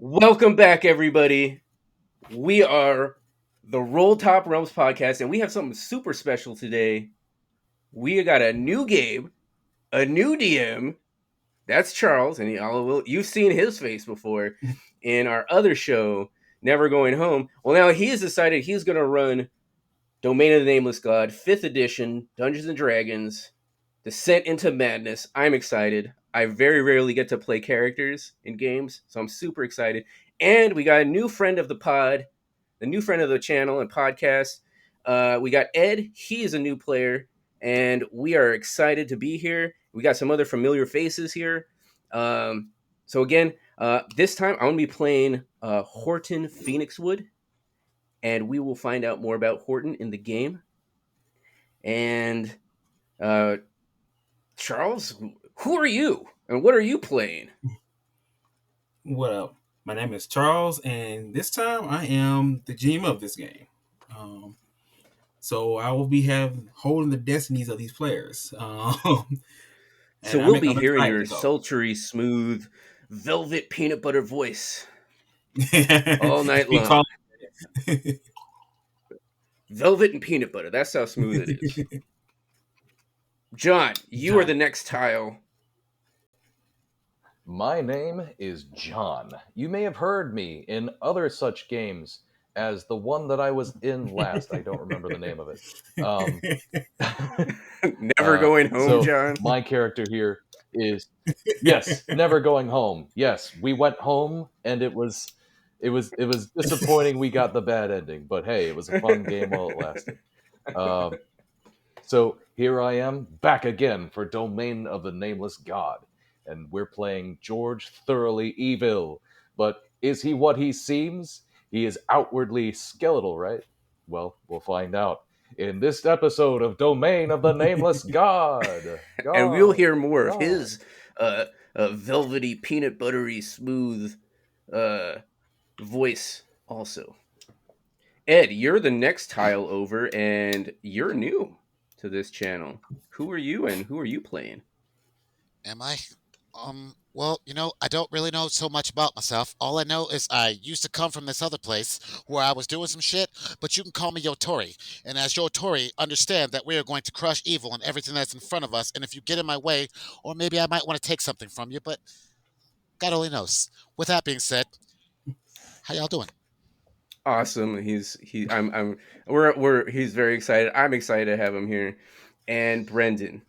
Welcome back, everybody. We are the Rolltop Realms podcast, and we have something super special today. We got a new game, a new DM. That's Charles, and you've seen his face before in our other show, Never Going Home. Well, now he has decided he's going to run Domain of the Nameless God, 5th edition, Dungeons and Dragons, Descent into Madness. I'm excited. I very rarely get to play characters in games, so I'm super excited. And we got a new friend of the pod, the new friend of the channel and podcast. We got Ed. He is a new player, and we are excited to be here. We got some other familiar faces here. So again, this time I'm going to be playing Horton Phoenixwood, and we will find out more about Horton in the game. And Charles, who are you, and what are you playing? Well, my name is Charles, and this time I am the GM of this game. So I will be holding the destinies of these players. So we'll be hearing your sultry, smooth, velvet peanut butter voice all night long. Velvet and peanut butter. That's how smooth it is. John, you are the next tile. My name is John. You may have heard me in other such games as the one that I was in last. I don't remember the name of it. Never Going Home, John. My character here is Never Going Home. Yes, we went home, and it was disappointing. We got the bad ending, but hey, it was a fun game while it lasted. So here I am, back again for Domain of the Nameless God. And we're playing George Thoroly'Evil. But is he what he seems? He is outwardly skeletal, right? Well, we'll find out in this episode of Domain of the Nameless God. And we'll hear more of his velvety, peanut buttery, smooth voice also. Ed, you're the next tile over, and you're new to this channel. Who are you, and who are you playing? Am I? Well, I don't really know so much about myself. All I know is I used to come from this other place where I was doing some shit, but you can call me Yatori. And as Yatori, understand that we are going to crush evil and everything that's in front of us, and if you get in my way, or maybe I might want to take something from you, but God only knows. With that being said, how y'all doing? Awesome. He's very excited. I'm excited to have him here. And Brendan,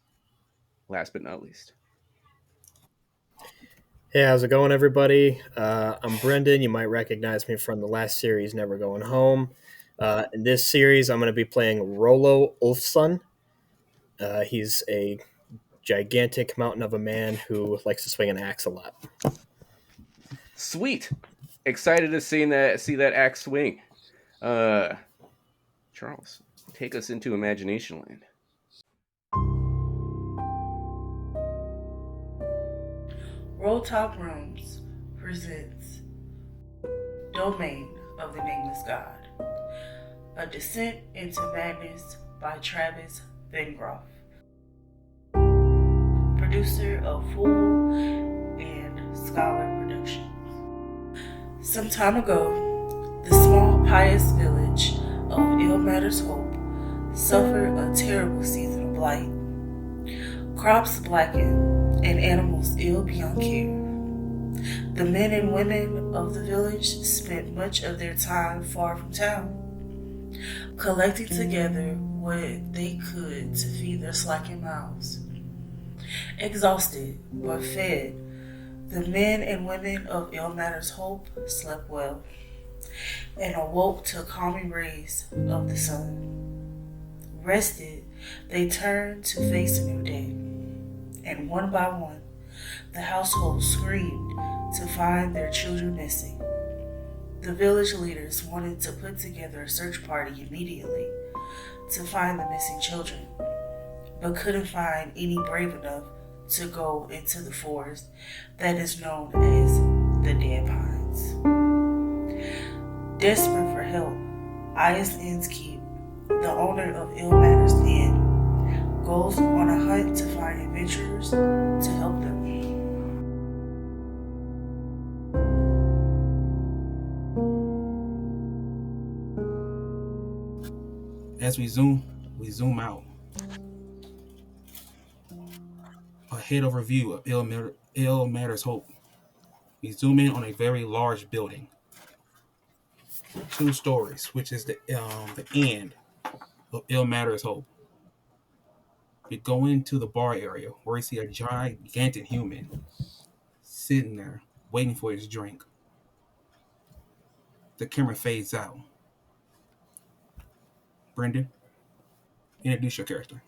last but not least. Hey, how's it going, everybody? I'm Brendan. You might recognize me from the last series, Never Going Home. In this series, I'm going to be playing Rollo Ulfson. He's a gigantic mountain of a man who likes to swing an axe a lot. Sweet. Excited to see that axe swing. Charles, take us into Imagination Land. Rolltop Realms presents Domain of the Nameless God, a Descent into Madness by Travis Vengroff, producer of Fool and Scholar Productions. Some time ago, the small pious village of Illmater's Hope suffered a terrible season of blight. Crops blackened and animals ill beyond care. The men and women of the village spent much of their time far from town, collecting together what they could to feed their slacking mouths. Exhausted but fed, the men and women of Illmater's Hope slept well and awoke to calming rays of the sun. Rested, they turned to face a new day. And one by one, the household screamed to find their children missing. The village leaders wanted to put together a search party immediately to find the missing children, but couldn't find any brave enough to go into the forest that is known as the Dead Pines. Desperate for help, Aya's Innskeep, the owner of Illmater's Inn, goes on a hunt to find adventurers to help them. As we zoom out. A head over view of Illmater's Hope. We zoom in on a very large building. 2 stories, which is the end of Illmater's Hope. We go into the bar area where we see a gigantic human sitting there waiting for his drink. The camera fades out. Brendan, introduce your character.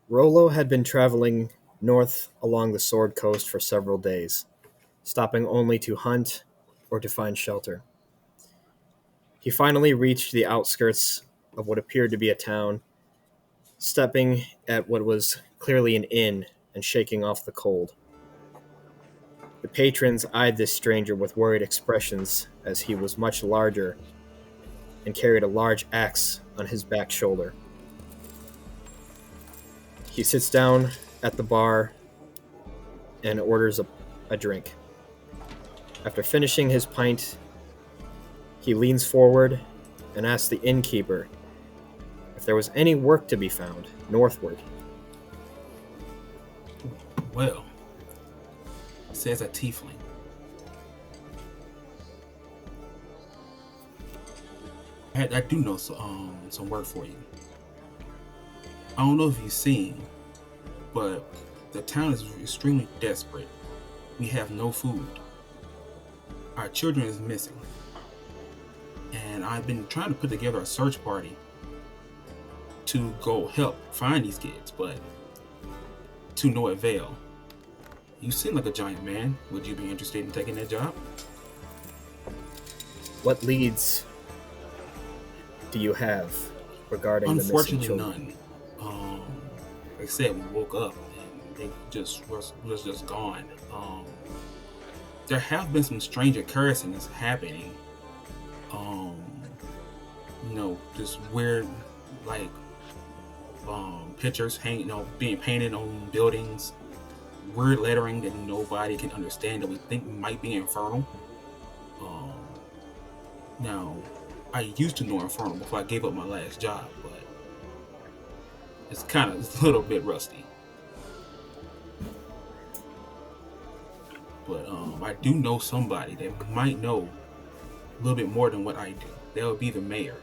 Rollo had been traveling north along the Sword Coast for several days, stopping only to hunt or to find shelter. He finally reached the outskirts of what appeared to be a town, stepping at what was clearly an inn and shaking off the cold. The patrons eyed this stranger with worried expressions as he was much larger and carried a large axe on his back shoulder. He sits down at the bar and orders a drink. After finishing his pint, he leans forward and asks the innkeeper if there was any work to be found northward. Well, says a tiefling. I do know some work for you. I don't know if you've seen, but the town is extremely desperate. We have no food. Our children is missing. And I've been trying to put together a search party to go help find these kids, but to no avail. You seem like a giant man. Would you be interested in taking that job? What leads do you have regarding the missing Unfortunately, children? none. Like I said, we woke up and they just was just gone. There have been some strange occurrences happening. Just weird, like pictures being painted on buildings. Weird lettering that nobody can understand that we think might be infernal. Now, I used to know infernal before I gave up my last job, but it's a little bit rusty. But I do know somebody that might know a little bit more than what I do. That would be the mayor.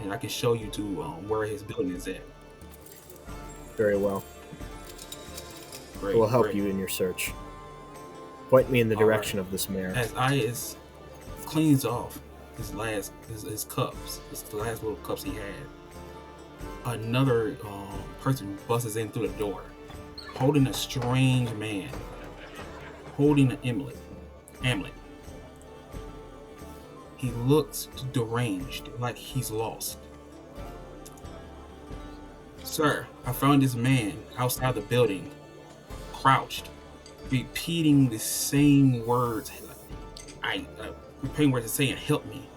And I can show you to where his building is at. Very well. Great, We'll help great. you in your search. Point me in the All direction right. of this mayor. As cleans off his cups, his last little cups he had, another person busts in through the door, holding a strange man, holding an amulet. He looks deranged, like he's lost. Sir, I found this man outside the building, crouched, repeating the same words. Repeating words and saying, "Help me."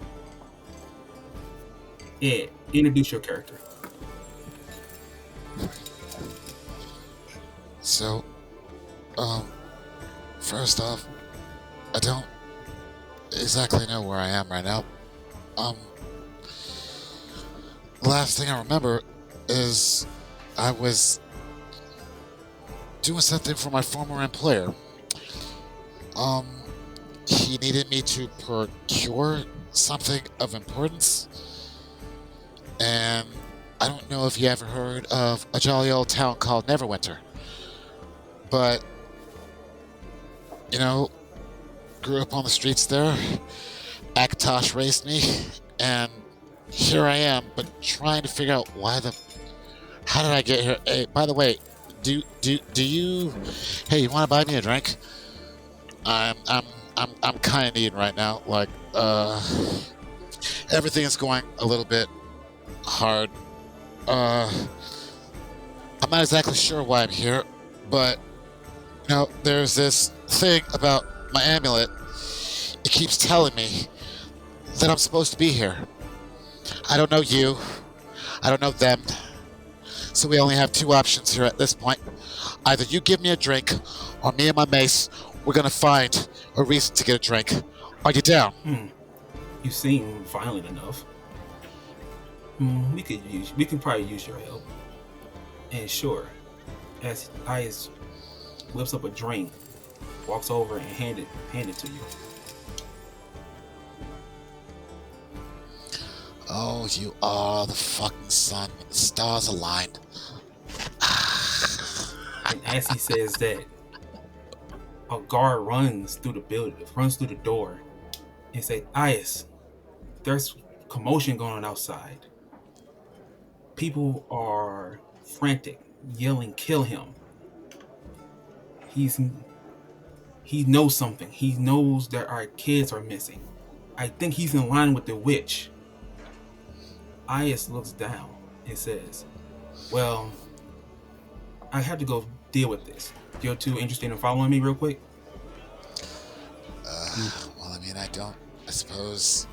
Ed, introduce your character. So, first off, I don't exactly know where I am right now. Last thing I remember is I was doing something for my former employer. He needed me to procure something of importance, and I don't know if you ever heard of a jolly old town called Neverwinter, but grew up on the streets there. Akatosh raised me, and here I am, but trying to figure out how did I get here? Hey, by the way, do you? Hey, you want to buy me a drink? I'm kind of needing right now. Like, everything is going a little bit hard. I'm not exactly sure why I'm here, but there's this thing about my amulet. It keeps telling me that I'm supposed to be here. I don't know you. I don't know them. So we only have two options here at this point. Either you give me a drink, or me and my mace, we're gonna find a reason to get a drink. Are you down? You seem violent enough. We can probably use your help. And sure, as Ice whips up a drink, walks over and hand it to you. Oh, you are the fucking sun. The stars aligned. And as he says that, a guard runs through the door, and say, "Ice, there's commotion going on outside. People are frantic, yelling, 'Kill him!' He knows something. He knows that our kids are missing. I think he's in line with the witch." Ias looks down and says, "Well, I have to go deal with this. You're too interested in following me real quick?" Well, I mean, I suppose.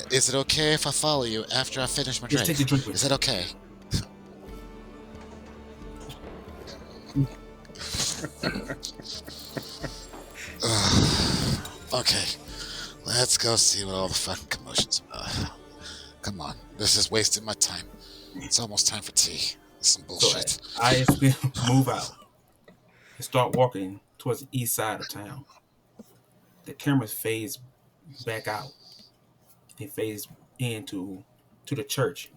Is it okay if I follow you after I finish my drink? Just take the drink with Is you. that okay? Okay, let's go see what all the fucking commotion's about. Come on, this is wasting my time. It's almost time for tea. Some bullshit. So I move out and start walking towards the east side of town. The camera fades back out and fades into the church.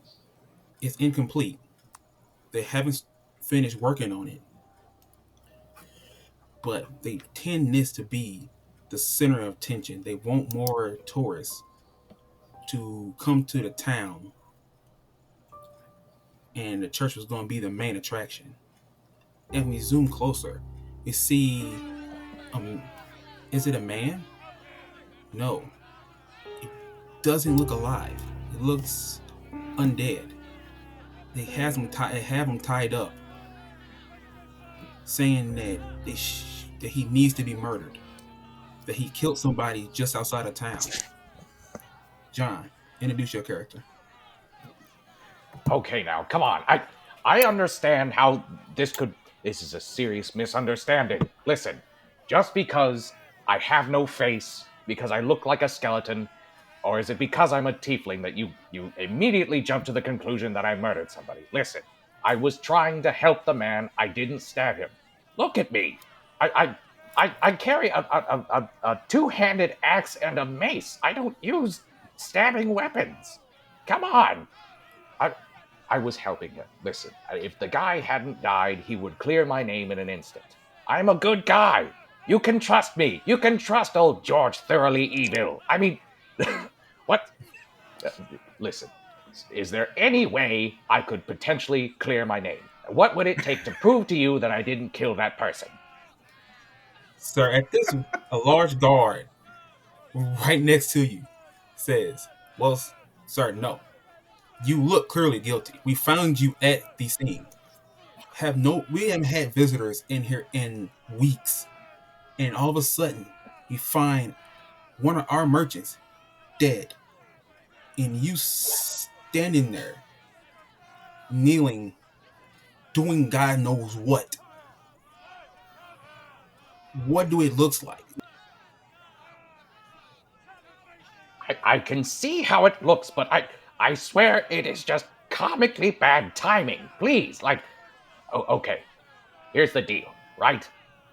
It's incomplete. They haven't finished working on it, but they tend this to be the center of attention. They want more tourists to come to the town, and the church was going to be the main attraction. And we zoom closer, we see, is it a man? No, it doesn't look alive. It looks undead. They have him tied up, saying that that he needs to be murdered, that he killed somebody just outside of town. John, introduce your character. Okay, now, come on. I understand how this is a serious misunderstanding. Listen, just because I have no face, because I look like a skeleton, or is it because I'm a tiefling that you immediately jump to the conclusion that I murdered somebody? Listen, I was trying to help the man. I didn't stab him. Look at me. I carry a two-handed axe and a mace. I don't use stabbing weapons. Come on. I was helping him. Listen, if the guy hadn't died, he would clear my name in an instant. I'm a good guy. You can trust me. You can trust old George Thoroly'Evil. I mean, what? Listen, is there any way I could potentially clear my name? What would it take to prove to you that I didn't kill that person? Sir, at this, a large guard right next to you says, "Well, sir, no. You look clearly guilty. We found you at the scene. We haven't had visitors in here in weeks. And all of a sudden, we find one of our merchants dead. And you standing there, kneeling, doing God knows what. What do it look like?" I can see how it looks, but I swear it is just comically bad timing. Please, okay, here's the deal, right?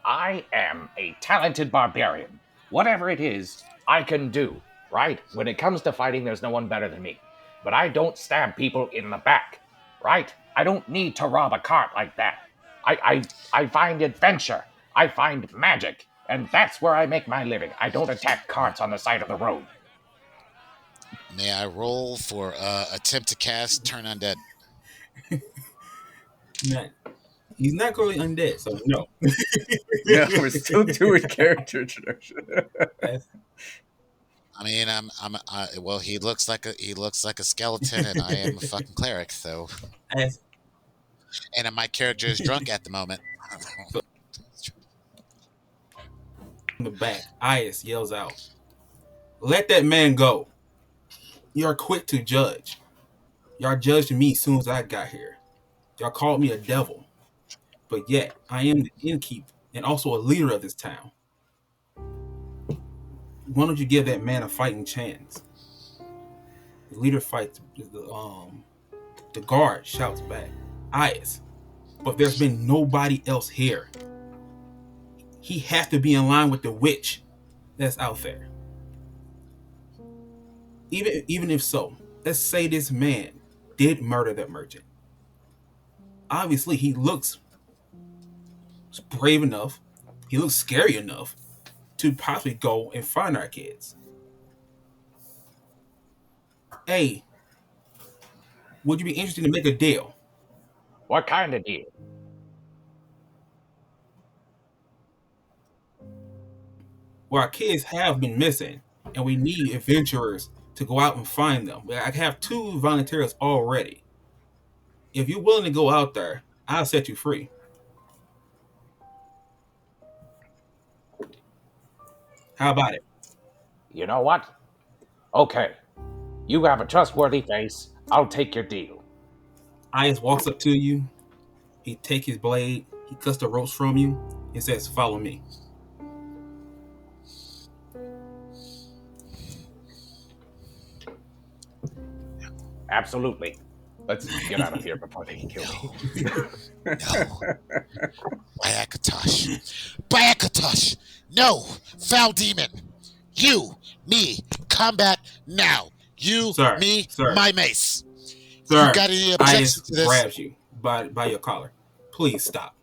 I am a talented barbarian. Whatever it is, I can do, right? When it comes to fighting, there's no one better than me. But I don't stab people in the back, right? I don't need to rob a cart like that. I find adventure. I find magic. And that's where I make my living. I don't attack carts on the side of the road. May I roll for attempt to cast Turn Undead? He's not really undead, so no. Yeah, we're still doing character introduction. I mean, well, he looks like a skeleton, and I am a fucking cleric, so. And my character is drunk at the moment. In the back, Ias yells out, "Let that man go. You're quick to judge. Y'all judged me as soon as I got here. Y'all called me a devil, but yet I am the innkeep and also a leader of this town. Why don't you give that man a fighting chance? The leader fights. The guard shouts back, "Ayes, but there's been nobody else here. He has to be in line with the witch that's out there. Even if so, let's say this man did murder that merchant. Obviously, he looks brave enough. He looks scary enough to possibly go and find our kids. Hey, would you be interested to make a deal? What kind of deal? Well, our kids have been missing, and we need adventurers to go out and find them. I have 2 volunteers already. If you're willing to go out there, I'll set you free. How about it? You know what? Okay. You have a trustworthy face. I'll take your deal. Ayes walks up to you. He takes his blade. He cuts the ropes from you and says, "Follow me." Absolutely. Let's get out of here before they kill me. No. Bayakatosh. Bayakatosh! No! Foul demon! You, me, combat now! You, Sir, me, sir. my mace! Sir, You got any Ayes objections to this? grabs you by your collar. "Please stop."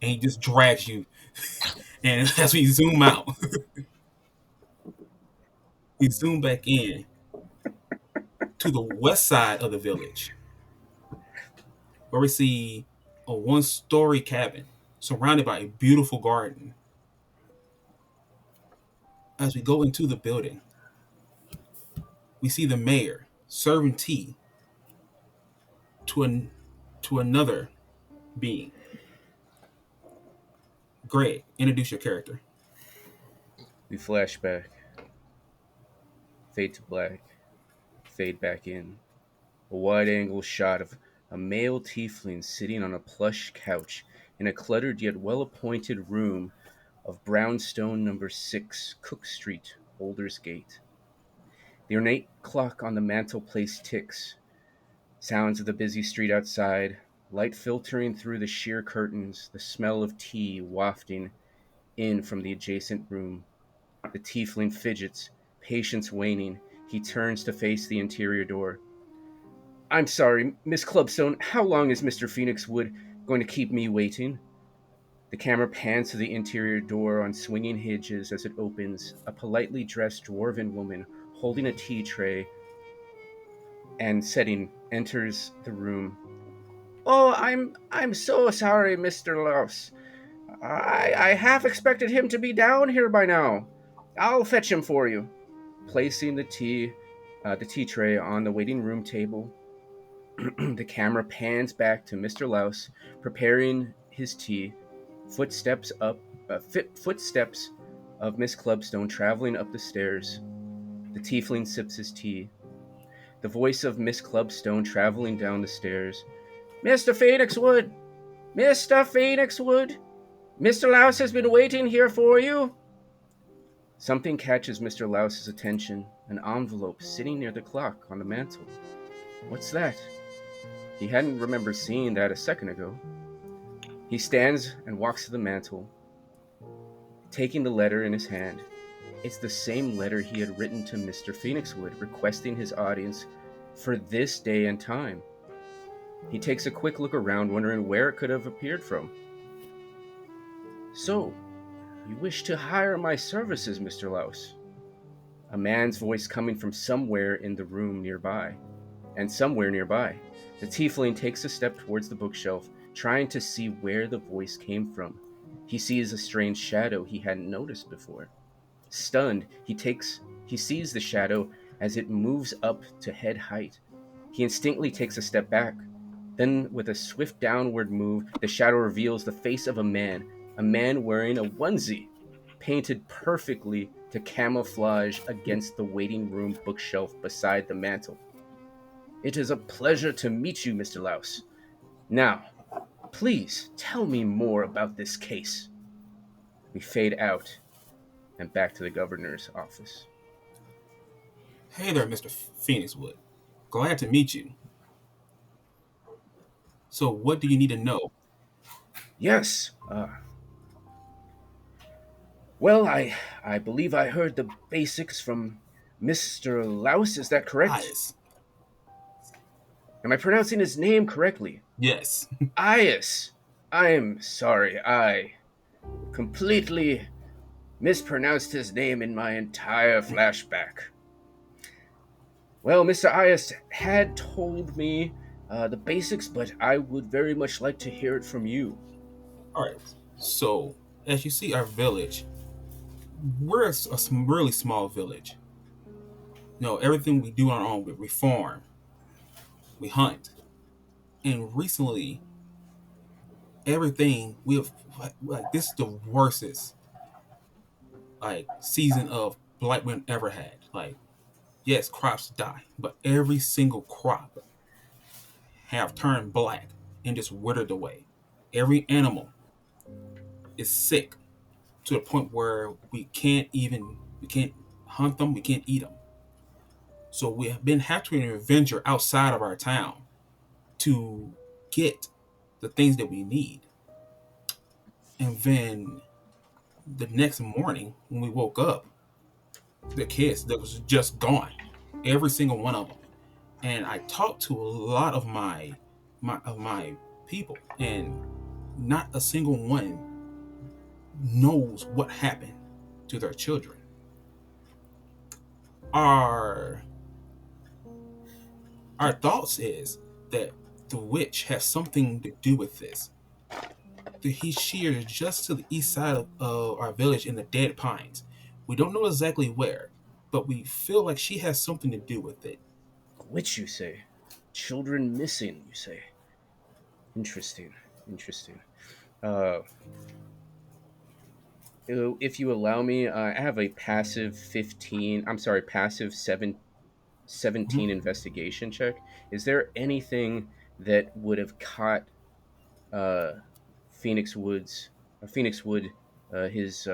And he just drags you. And as we zoom out, we zoom back in to the west side of the village, where we see a 1-story cabin surrounded by a beautiful garden. As we go into the building, we see the mayor serving tea to another being. Greg, introduce your character. We flash back, fade to black, fade back in. A wide angle shot of a male tiefling sitting on a plush couch in a cluttered yet well appointed room of brownstone number 6, Cook Street, Boulder's Gate. The ornate clock on the mantelpiece ticks. Sounds of the busy street outside, light filtering through the sheer curtains, the smell of tea wafting in from the adjacent room. The tiefling fidgets, patience waning. He turns to face the interior door. "I'm sorry, Miss Clubstone, how long is Mr. Phoenixwood going to keep me waiting?" The camera pans to the interior door on swinging hinges as it opens. A politely dressed dwarven woman holding a tea tray and setting enters the room. "Oh, I'm so sorry, Mr. Louse. I half expected him to be down here by now. I'll fetch him for you." Placing the tea tray on the waiting room table, the camera pans back to Mr. Louse preparing his tea. Footsteps of Miss Clubstone traveling up the stairs. The tiefling sips his tea. The voice of Miss Clubstone traveling down the stairs. "Mr. Phoenixwood! Mr. Phoenixwood! Mr. Louse has been waiting here for you." Something catches Mr. Louse's attention, an envelope sitting near the clock on the mantel. What's that? He hadn't remembered seeing that a second ago. He stands and walks to the mantel, taking the letter in his hand. It's the same letter he had written to Mr. Phoenixwood, requesting his audience for this day and time. He takes a quick look around, wondering where it could have appeared from. "So, you wish to hire my services, Mr. Louse?" A man's voice coming from somewhere in the room nearby. And somewhere nearby, the tiefling takes a step towards the bookshelf, trying to see where the voice came from. He sees a strange shadow he hadn't noticed before. Stunned, he sees the shadow as it moves up to head height. He instinctively takes a step back. Then, with a swift downward move, the shadow reveals the face of a man wearing a onesie, painted perfectly to camouflage against the waiting room bookshelf beside the mantel. "It is a pleasure to meet you, Mr. Louse. Now, please tell me more about this case. We fade out and back to the governor's office. Hey there, Mr. Phoenixwood. Glad to meet you. So, what do you need to know? Yes, well, I believe I heard the basics from Mr. Louse, is that correct? Ias. Am I pronouncing his name correctly? Yes. Ias. I'm sorry, I completely mispronounced his name in my entire flashback. Well, Mr. Ias had told me the basics, but I would very much like to hear it from you. All right. So, as you see, our village, we're a really small village. Everything we do on our own. We farm, we hunt, and recently, everything we have like this is the worstest season of blight we've ever had. Yes, crops die, but every single crop have turned black and just withered away. Every animal is sick to the point where we can't hunt them, we can't eat them. So we have been having to venture outside of our town to get the things that we need. And then the next morning when we woke up, the kids that was just gone, every single one of them. And I talked to a lot of my people, and not a single one knows what happened to their children. Our our thoughts is that the witch has something to do with this. He shears just to the east side of our village in the Dead Pines. We don't know exactly where, but we feel like she has something to do with it. Which you say? Children missing, you say? Interesting. Interesting. Uh, if you allow me, I have a passive 15. I'm sorry, passive 17 Mhm. investigation check. Is there anything that would have caught uh, Phoenix Woods, Phoenix Wood, his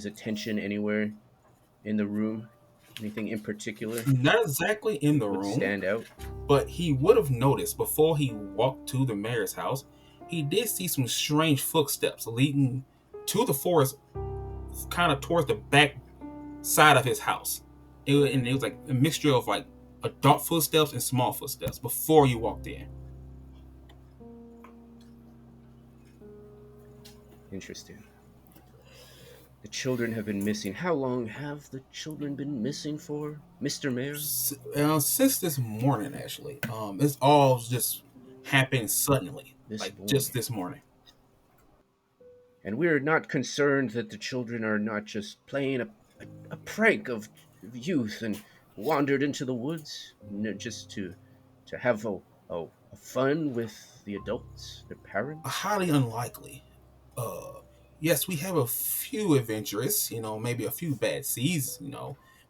attention anywhere in the room? Anything in particular Not exactly in the would room, stand out? but he would have noticed before he walked to the mayor's house. He did see some strange footsteps leading to the forest, kind of towards the back side of his house. And it was like a mixture of like adult footsteps and small footsteps before you walked in. Interesting. The children have been missing. How long have the children been missing for, Mr. Mayor? Since this morning, actually, it's all just happened suddenly, This like just morning. this morning. And we're not concerned that the children are not just playing a prank of youth and wandered into the woods just to have a fun with the adults, their parents. Highly unlikely. Uh, yes, we have a few adventurous, maybe a few bad seeds,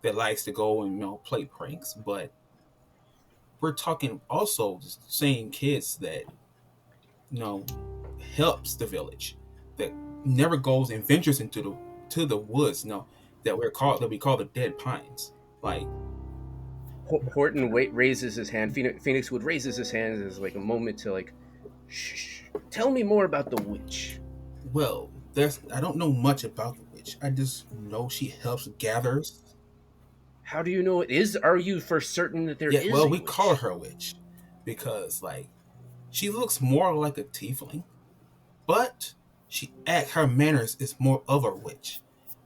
that likes to go and play pranks, but we're talking also the same kids that you know helps the village, that never goes and ventures into the woods, that we call the Dead Pines. Like, Horton raises his hand. Phoenix Wood raises his hand as like a moment to like, shh. Tell me more about the witch. well, there's I don't know much about the witch. I just know she helps gatherers. How do you know it is? Are you for certain that there Yeah, is well, a we call witch? her a witch because she looks more like a tiefling, but her manners is more of a witch,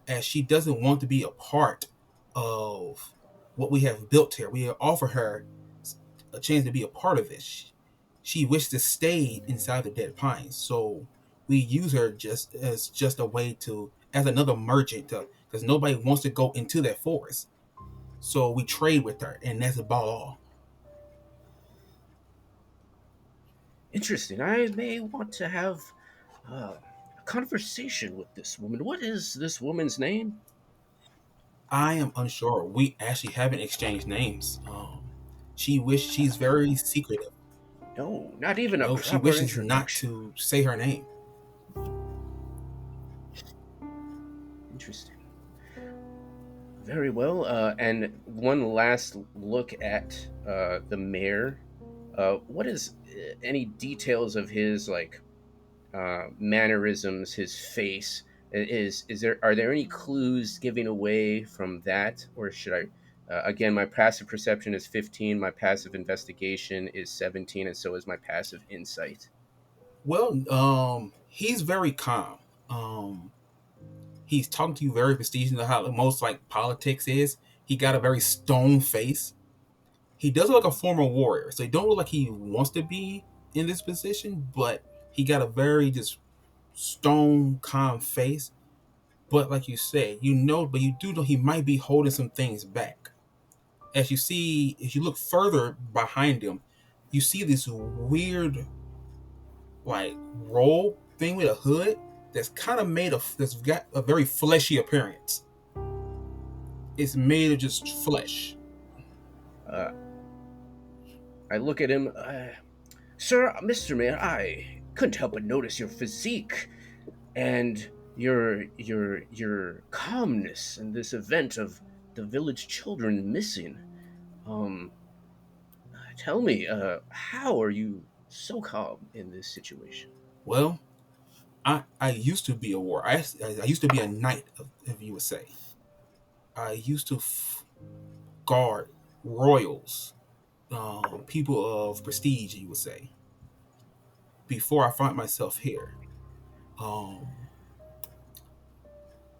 as she doesn't want to be a part of what we have built here. We offer her a chance to be a part of this. She wished to stay inside the Dead Pines, so we use her just a way to as another merchant, because nobody wants to go into that forest. So we trade with her, and that's about all. Interesting. I may want to have a conversation with this woman. What is this woman's name? I am unsure. We actually haven't exchanged names. She's very secretive. No, not even a No, she proper wishes not introduction. to say her name. Interesting. Very well. And one last look at the mayor. What is any details of his mannerisms, his face? Is there are there any clues giving away from that, or should I? Again, my passive perception is 15. My passive investigation is 17, and so is my passive insight. Well, he's very calm. Um, he's talking to you very prestigious. You know how most like politics is. He got a very stone face. He does look like a former warrior, so he don't look like he wants to be in this position. But he got a very just stone calm face. But like you said, but you do know he might be holding some things back. As you look further behind him, you see this weird like roll thing with a hood that's kind of made of that's got a very fleshy appearance. It's made of just flesh. Uh, I look at him. Sir, Mr. Mayor, I couldn't help but notice your physique and your calmness in this event of the village children missing. Um, Tell me, how are you so calm in this situation? Well, I used to be a war. I used to be a knight, if you would say. I used to guard royals, people of prestige, you would say. Before I find myself here, um,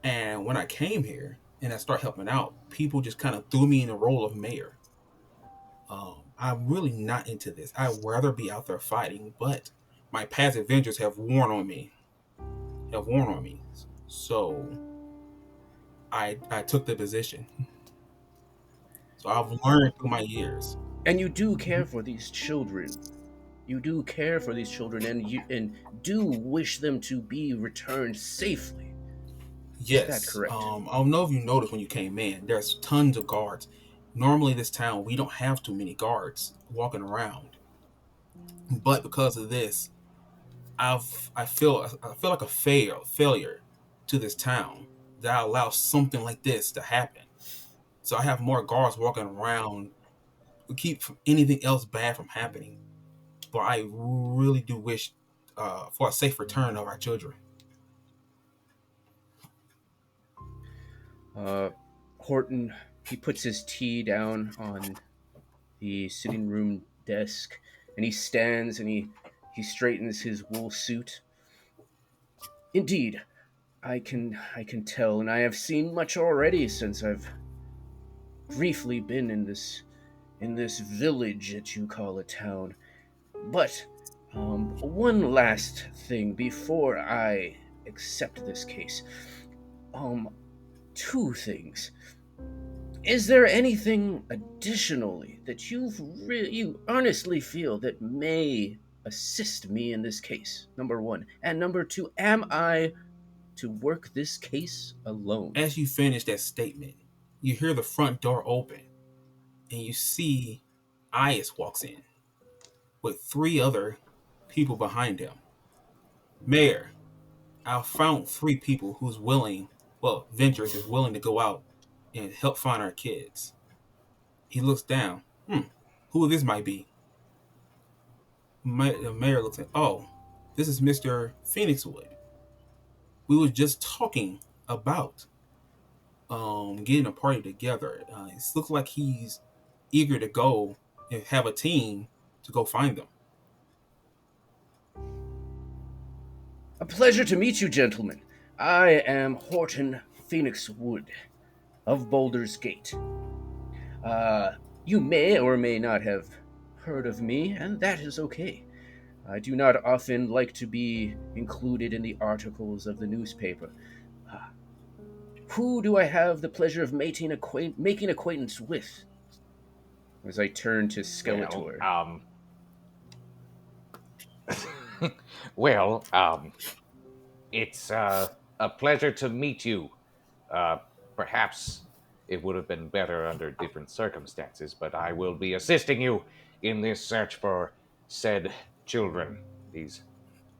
and when I came here and I start helping out, people just kind of threw me in the role of mayor. I'm really not into this. I'd rather be out there fighting, but my past adventures have worn on me. Have worn on me. So I took the position. So I've learned through my years. And you do care Mhm. for these children. You do care for these children, and do wish them to be returned safely. Is that Yes. correct? I don't know if you noticed when you came in. There's tons of guards. Normally, this town we don't have too many guards walking around, but because of this, I feel like a failure to this town that allows something like this to happen. So I have more guards walking around to keep anything else bad from happening. But I really do wish for a safe return of our children. Uh, Horton, he puts his tea down on the sitting room desk, and he stands and he straightens his wool suit. Indeed, I can tell, and I have seen much already since I've briefly been in this village that you call a town. But one last thing before I accept this case. Um, Two things. Is there anything additionally that you earnestly feel that may assist me in this case? Number one, and number two, am I to work this case alone? As you finish that statement, you hear the front door open and you see Ayas walks in with three other people behind him. Mayor, I found three people who's willing, well, Ventures is willing to go out and help find our kids. He looks down. Who this might be? The mayor looks at, oh, this is Mr. Phoenixwood. We were just talking about getting a party together. It looks like he's eager to go and have a team to go find them. A pleasure to meet you, gentlemen. I am Horton Phoenixwood of Boulder's Gate. You may or may not have heard of me, and that is okay. I do not often like to be included in the articles of the newspaper. Uh, who do I have the pleasure of making acquaintance with? As I turn to Well, Skeletor. well, it's a pleasure to meet you. Uh, Perhaps it would have been better under different circumstances, but I will be assisting you in this search for said children, these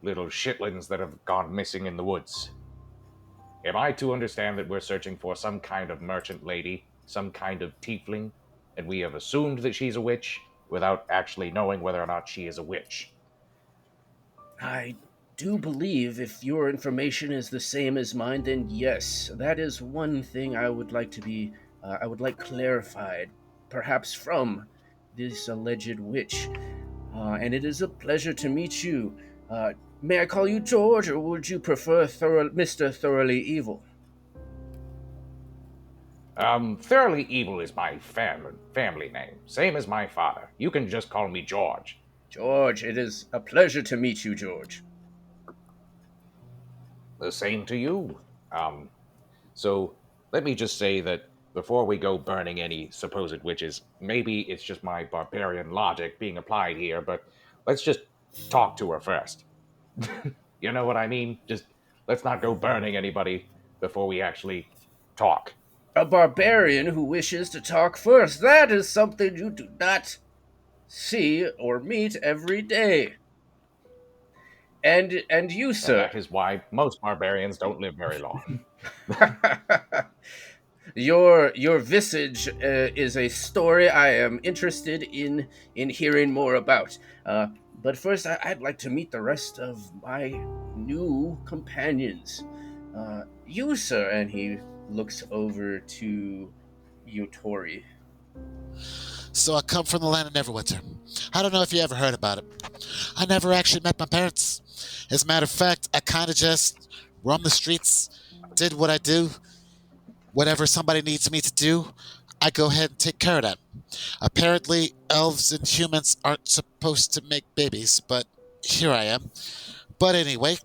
little shitlings that have gone missing in the woods. Am I to understand that we're searching for some kind of merchant lady, some kind of tiefling, and we have assumed that she's a witch without actually knowing whether or not she is a witch? I do believe if your information is the same as mine, then yes, that is one thing I would like to be, I would like clarified, perhaps from this alleged witch. And it is a pleasure to meet you. May I call you George, or would you prefer Mr. Thoroly'Evil? Thoroly'Evil is my family name, same as my father. You can just call me George. George, it is a pleasure to meet you, George. The same to you. So let me just say that before we go burning any supposed witches, maybe it's just my barbarian logic being applied here, but let's just talk to her first. You know what I mean? Just let's not go burning anybody before we actually talk. A barbarian who wishes to talk first. That is something you do not see or meet every day. And you, And sir. that is why most barbarians don't live very long. Your visage is a story I am interested in hearing more about. But first, I'd like to meet the rest of my new companions. You, sir, and he looks over to Yatori. So I come from the land of Neverwinter. I don't know if you ever heard about it. I never actually met my parents. As a matter of fact, I kind of just roamed the streets, did what I do. Whatever somebody needs me to do, I go ahead and take care of that. Apparently, elves and humans aren't supposed to make babies, but here I am. But anyway,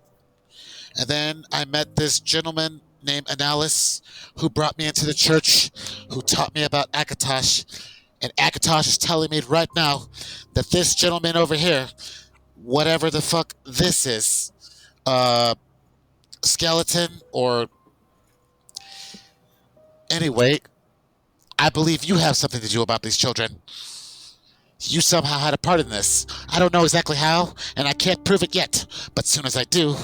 and then I met this gentleman named Nameless who brought me into the church, who taught me about Akatosh. And Akatosh is telling me right now that this gentleman over here, whatever the fuck this is, skeleton or anyway, I believe you have something to do about these children. You somehow had a part in this. I don't know exactly how, and I can't prove it yet. But as soon as I do,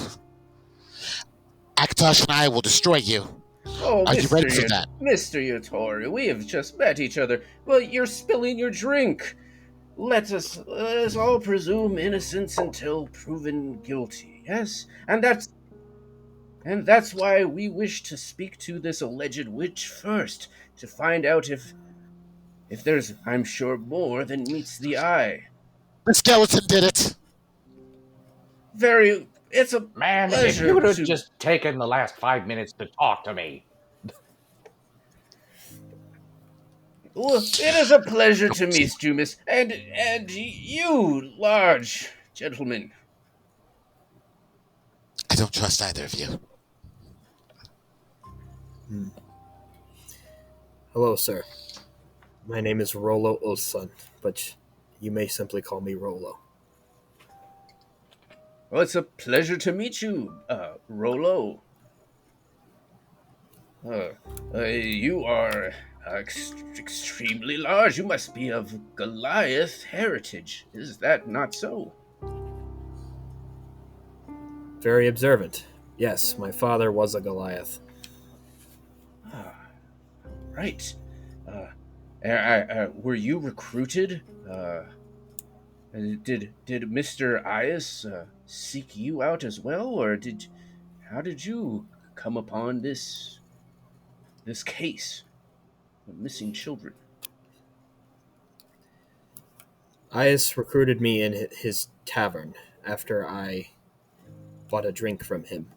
Akatosh and I will destroy you. Oh, Are you ready for that? Mr. Yatori, we have just met each other. Well, you're spilling your drink. Let us all presume innocence until proven guilty. Yes, and that's why we wish to speak to this alleged witch first, to find out if there's, I'm sure, more than meets the eye. The skeleton did it. It's a Man, if pleasure you would have to... just taken the last 5 minutes to talk to me. Well, it is a pleasure to meet you, miss, and you, large gentleman. I don't trust either of you. Hello, sir. My name is Rollo Ulfson, but you may simply call me Rollo. Well, it's a pleasure to meet you, Rollo. You are extremely large. You must be of Goliath heritage. Is that not so? Very observant. Yes, my father was a Goliath. Right. Were you recruited? Did Mr. Ias seek you out as well, or how did you come upon this case of missing children? Ias recruited me in his tavern after I bought a drink from him.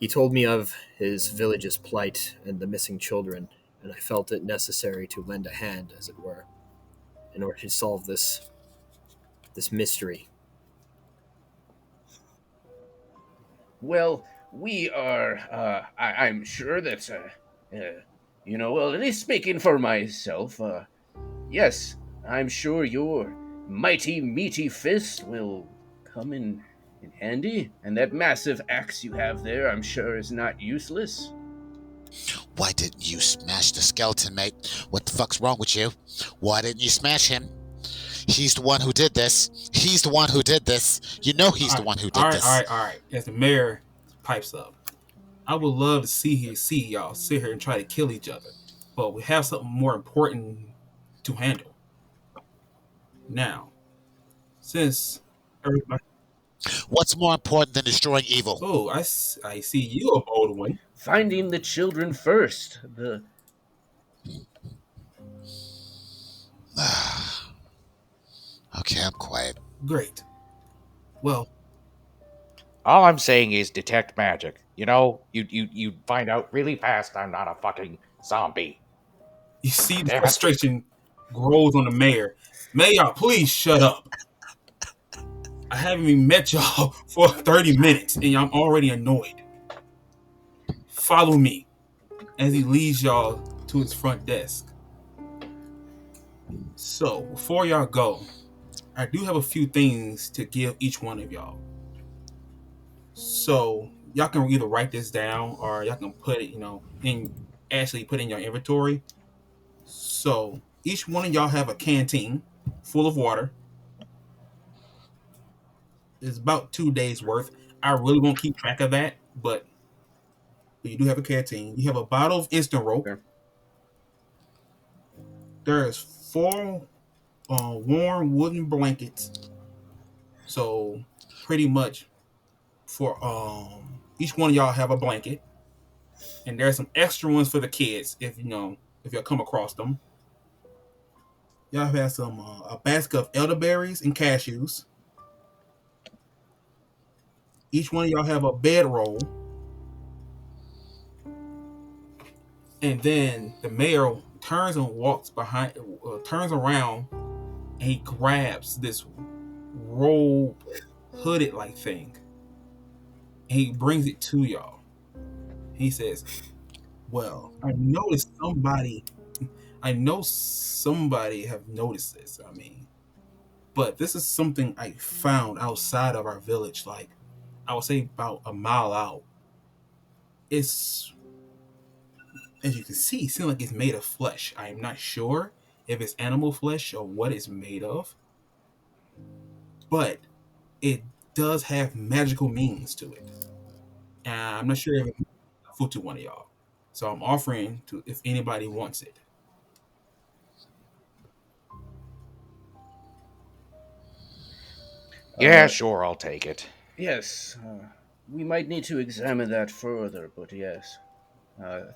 He told me of his village's plight and the missing children, and I felt it necessary to lend a hand, as it were, in order to solve this mystery. Well, we are. I'm sure that, well, at least speaking for myself, yes, I'm sure your mighty, meaty fist will come in handy, and that massive axe you have there, I'm sure, is not useless. Why didn't you smash the skeleton, mate? What the fuck's wrong with you? Why didn't you smash him? He's the one who did this. He's the one who did this. You know he's All the right, one who all did right, all this. right, all right. As the mayor pipes up, I would love to see y'all sit here and try to kill each other, but we have something more important to handle now. Since everybody, What's more important than destroying evil? oh, I see you, a bold one. Finding the children first. Okay, I'm quiet. Great. Well, All I'm saying is detect magic. You know, you find out really fast I'm not a fucking zombie. you see the Damn it. frustration grows on the mayor. Mayor, please shut up. I haven't even met y'all for 30 minutes and I'm already annoyed. Follow me as he leads y'all to his front desk. So, before y'all go, I do have a few things to give each one of y'all. So, y'all can either write this down or y'all can put it, put in your inventory. So, each one of y'all have a canteen full of water. It's about 2 days worth. I really won't keep track of that, but you do have a canteen. You have a bottle of instant rope. Okay. There's 4 warm wooden blankets. So pretty much for each one of y'all have a blanket, and there's some extra ones for the kids if y'all come across them. Y'all have some a basket of elderberries and cashews. Each one of y'all have a bedroll, and then the mayor turns and walks turns around, and he grabs this robe hooded like thing, and he brings it to y'all. He says, "Well, I know somebody have noticed this. I mean, but this is something I found outside of our village, like I would say about a mile out. It's, as you can see, it seems like it's made of flesh. I am not sure if it's animal flesh or what it's made of, but it does have magical meanings to it. And I'm not sure if it's food to one of y'all. So I'm offering to if anybody wants it." Yeah, sure, I'll take it. Yes, we might need to examine that further, but yes.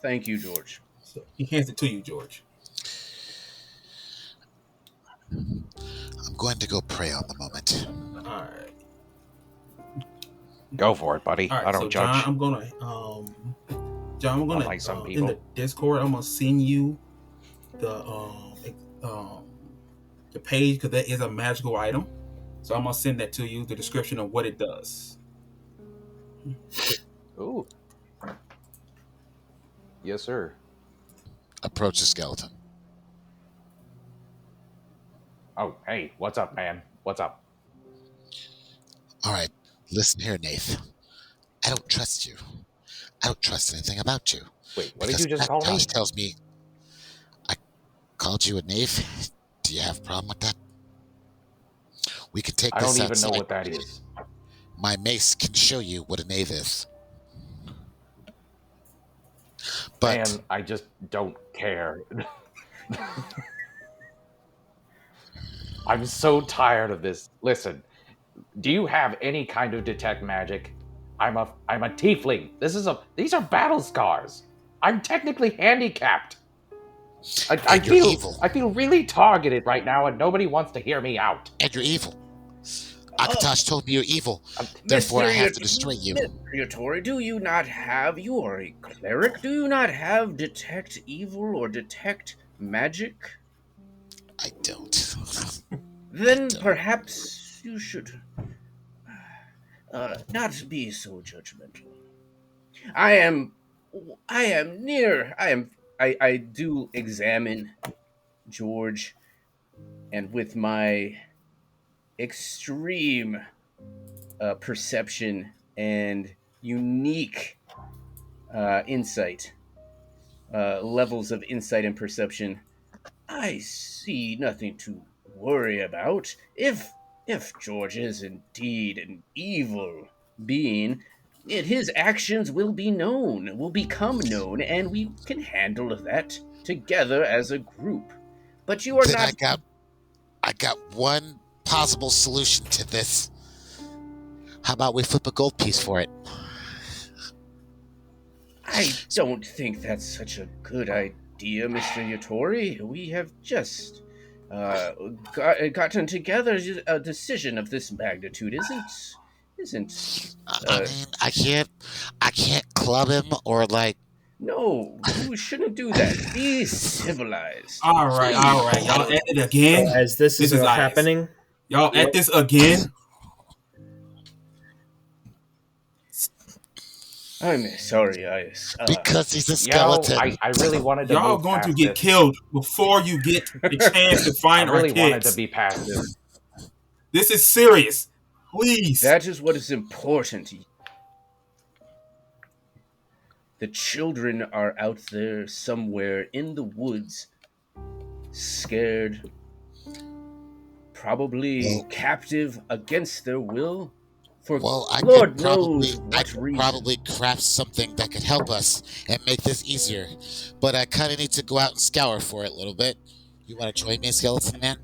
Thank you, George. So he hands it to you, George. I'm going to go pray on the moment. All right. Go for it, buddy. All right, I don't so judge. John, I'm gonna Unlike some in people. the Discord, I'm gonna send you the the page because that is a magical item. So I'm gonna send that to you, the description of what it does. Ooh. Yes, sir. Approach the skeleton. Oh, hey, what's up, man? What's up? All right, listen here, Nath. I don't trust you. I don't trust anything about you. Wait, what did Because you just call me? Macintosh tells me I called you a knave. Do you have a problem with that? We can take I don't this even know outside. what that is. My mace can show you what a knave is. But Man, I just don't care. I'm so tired of this. Listen, do you have any kind of detect magic? I'm a tiefling. These are battle scars. I'm technically handicapped. and you're evil. I feel really targeted right now, and nobody wants to hear me out. And you're evil. Akatosh told me you're evil. Mr. Therefore, I have to destroy you. Mr. Yatori, you are a cleric, do you not have detect evil or detect magic? I don't. Then perhaps you should not be so judgmental. I am, I do examine George, and with my extreme perception and unique insight, levels of insight and perception, I see nothing to worry about. If George is indeed an evil being, his actions will be known, will become known, and we can handle that together as a group. But you are Then not. I got one possible solution to this. How about we flip a gold piece for it? I don't think that's such a good idea, Mr. Yatori. We have just uh, gotten together. A decision of this magnitude isn't. I Uh, mean, I can't club him or like. no, you shouldn't do that. Be civilized, All right, all right. please. Y'all at it again. As this is nice. happening, Y'all at this again. I'm sorry, I. Because he's a You know, skeleton. I really wanted to Y'all move going to past get this. killed before you get a chance to I find our really wanted kids. to be past this. This is serious. Please. That is what is important. The children are out there somewhere in the woods, scared, probably captive against their will. For Well, Lord knows I what could reason. probably craft something that could help us and make this easier. But I kind of need to go out and scour for it a little bit. You want to join me, Skeleton Man?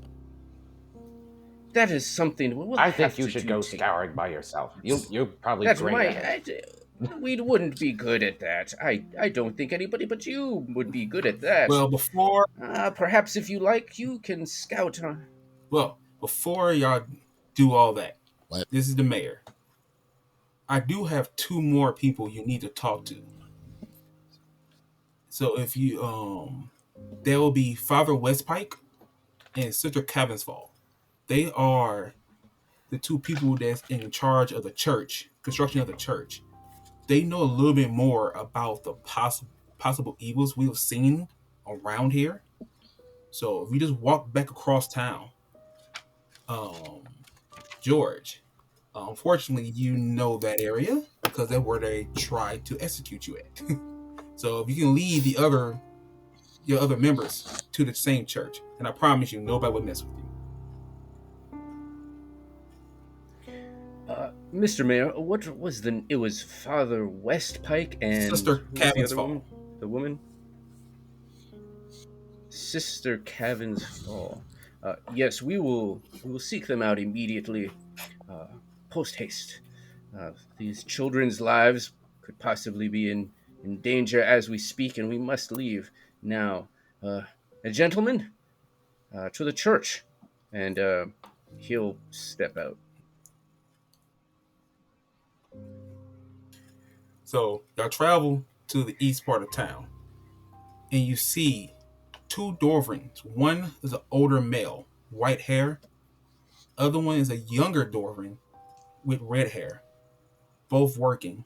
That is something we'll I have think you to should do go together. scouring by yourself. You're probably That's great my. at it. We wouldn't be good at that. I don't think anybody but you would be good at that. Well, Perhaps if you like, you can scout. before y'all do all that, What? this is the mayor. I do have two more people you need to talk to. So if you there will be Father Westpike and Sister Cavensfall. They are the two people that's in charge of the church, construction of the church. They know a little bit more about the possible evils we've seen around here. So if we just walk back across town, George, unfortunately, you know that area because that's where they tried to execute you at. So if you can lead your other members to the same church, and I promise you, nobody will mess with you. Mr. Mayor, what was the? It was Father Westpike and Sister who was the other Cavensfall. woman? The woman. Sister Cavan's Fall. Yes, we will seek them out immediately, post haste. These children's lives could possibly be in danger as we speak, and we must leave now. Gentlemen, to the church, and he'll step out. So y'all travel to the east part of town, and you see two Dwarvens. One is an older male, white hair. Other one is a younger Dwarven with red hair. Both working.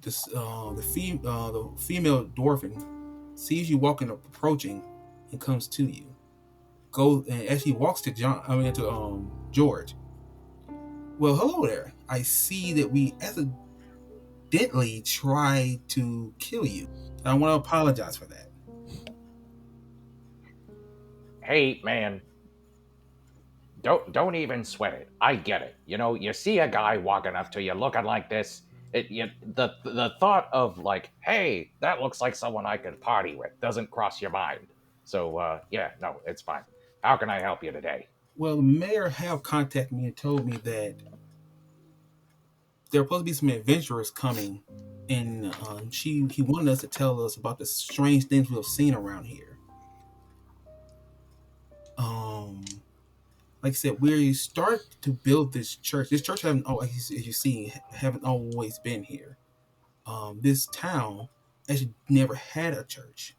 The female Dwarven sees you walking up, approaching, and comes to you. Goes and as he walks to George. Well, hello there. I see that we accidentally tried to kill you. I want to apologize for that. Hey, man. Don't even sweat it. I get it. You know, you see a guy walking up to you looking like this. The thought of like, hey, that looks like someone I could party with doesn't cross your mind. So yeah, no, it's fine. How can I help you today? Well, the mayor have contacted me and told me that there are supposed to be some adventurers coming, and he wanted us to tell us about the strange things we've seen around here. Like I said, we start to build this church. This church haven't, as you see, haven't always been here. This town actually never had a church.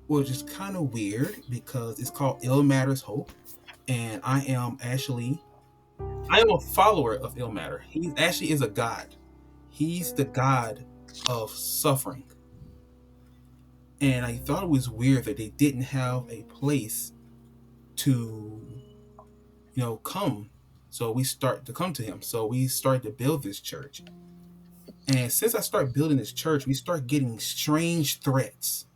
Which is kind of weird because it's called Illmater's Hope, and I am a follower of Illmater. He actually is a god. He's the god of suffering. And I thought it was weird that they didn't have a place to, come. So we start to come to him. So we started to build this church. And since I started building this church, we start getting strange threats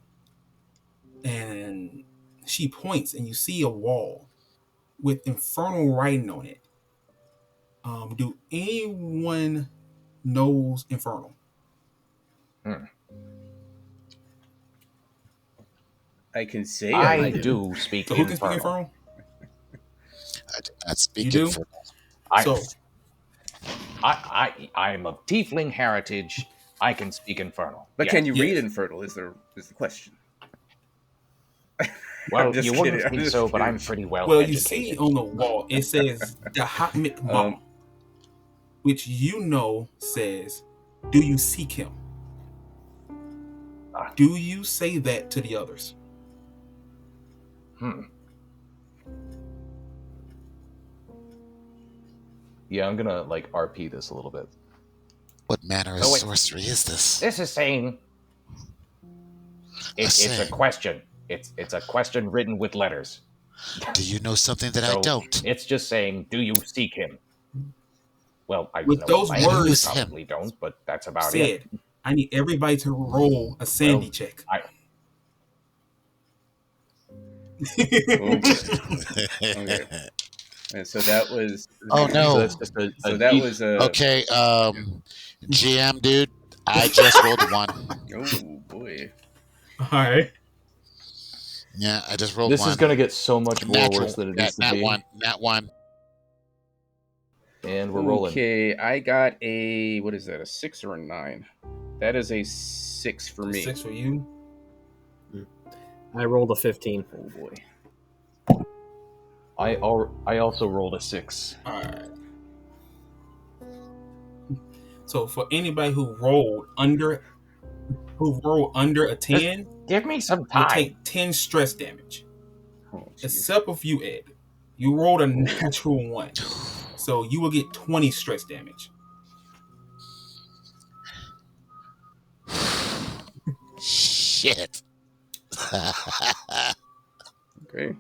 and she points, and you see a wall with infernal writing on it. Do anyone knows infernal? I can say I do. do speak So who can speak infernal. infernal? I'd speak You do? infernal. So I'm of tiefling heritage. I can speak infernal. But Yes. can you read Yes. infernal? Is the question. Well, just you kidding, wouldn't I'm think just so, but I'm kidding. pretty well well, educated. you see on the wall it says the Hotmik Ma, which you know says, "Do you seek him?" Do you say that to the others? Yeah, I'm gonna like RP this a little bit. What manner of sorcery is this? This is saying it's a question. It's a question written with letters. Do you know something that I don't? It's just saying, do you seek him? Well, I With know those language, words you probably don't, but that's about said, it. I need everybody to roll a sanity check. Okay. And so that was. Oh no! So that's just So that was a. Okay, GM dude, I just rolled a 1. Oh boy! All right. Yeah, I just rolled This 1. is gonna get so much more Natural. worse than it needs to be. Nat 1. And we're rolling. Okay, I got a, what is that? A 6 or a 9? That is a 6 for me. 6 for you. I rolled a 15. Oh boy! I also rolled a 6. All right. So for anybody who rolled under a 10, Give me some you'll time. take 10 stress damage. Oh, jeez. Except if you, Ed. You rolled a natural 1. So you will get 20 stress damage. Shit. Okay.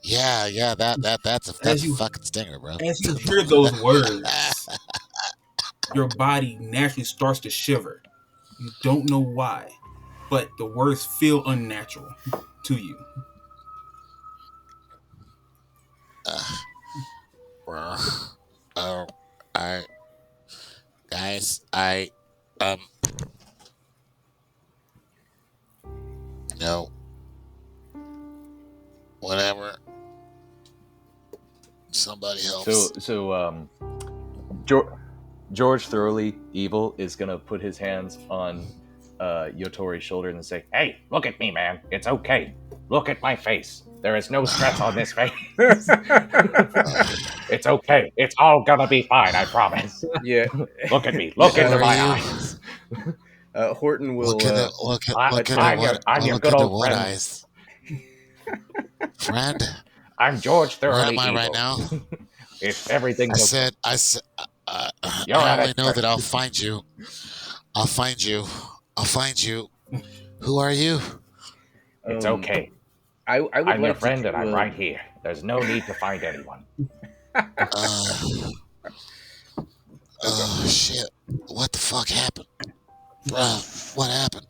Yeah, that's a fucking stinger, bro. As you hear those words, your body naturally starts to shiver. You don't know why, but the words feel unnatural to you. No. Whatever. Somebody helps. So George Thoroly'Evil is gonna put his hands on Yatori's shoulder and say, "Hey, look at me, man. It's okay. Look at my face. There is no stress on this face. It's okay. It's all gonna be fine. I promise. Yeah. Look at me. Look into my eyes. Horton will. I'm your good old friend. Eyes. Friend, I'm George Thoroly'Evil. where am I right now? If everything's I only know that I'll find you. I'll find you. Who are you? It's okay. I would I'm like your friend, to and I'm right here. There's no need to find anyone. Oh shit! What the fuck happened? What happened?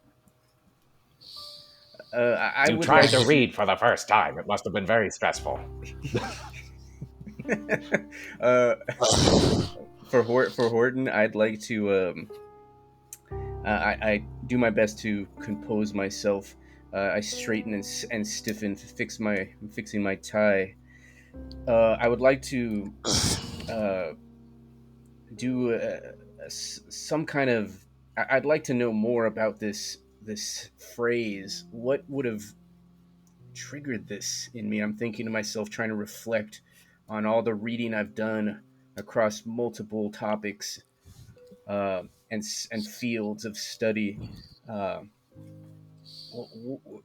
I You would tried like to read for the first time. It must have been very stressful. For Horton, I'd like to. I do my best to compose myself. I straighten and stiffen, fixing my tie. I would like to do some kind of. I'd like to know more about this phrase. What would have triggered this in me? I'm thinking to myself, trying to reflect on all the reading I've done across multiple topics and fields of study.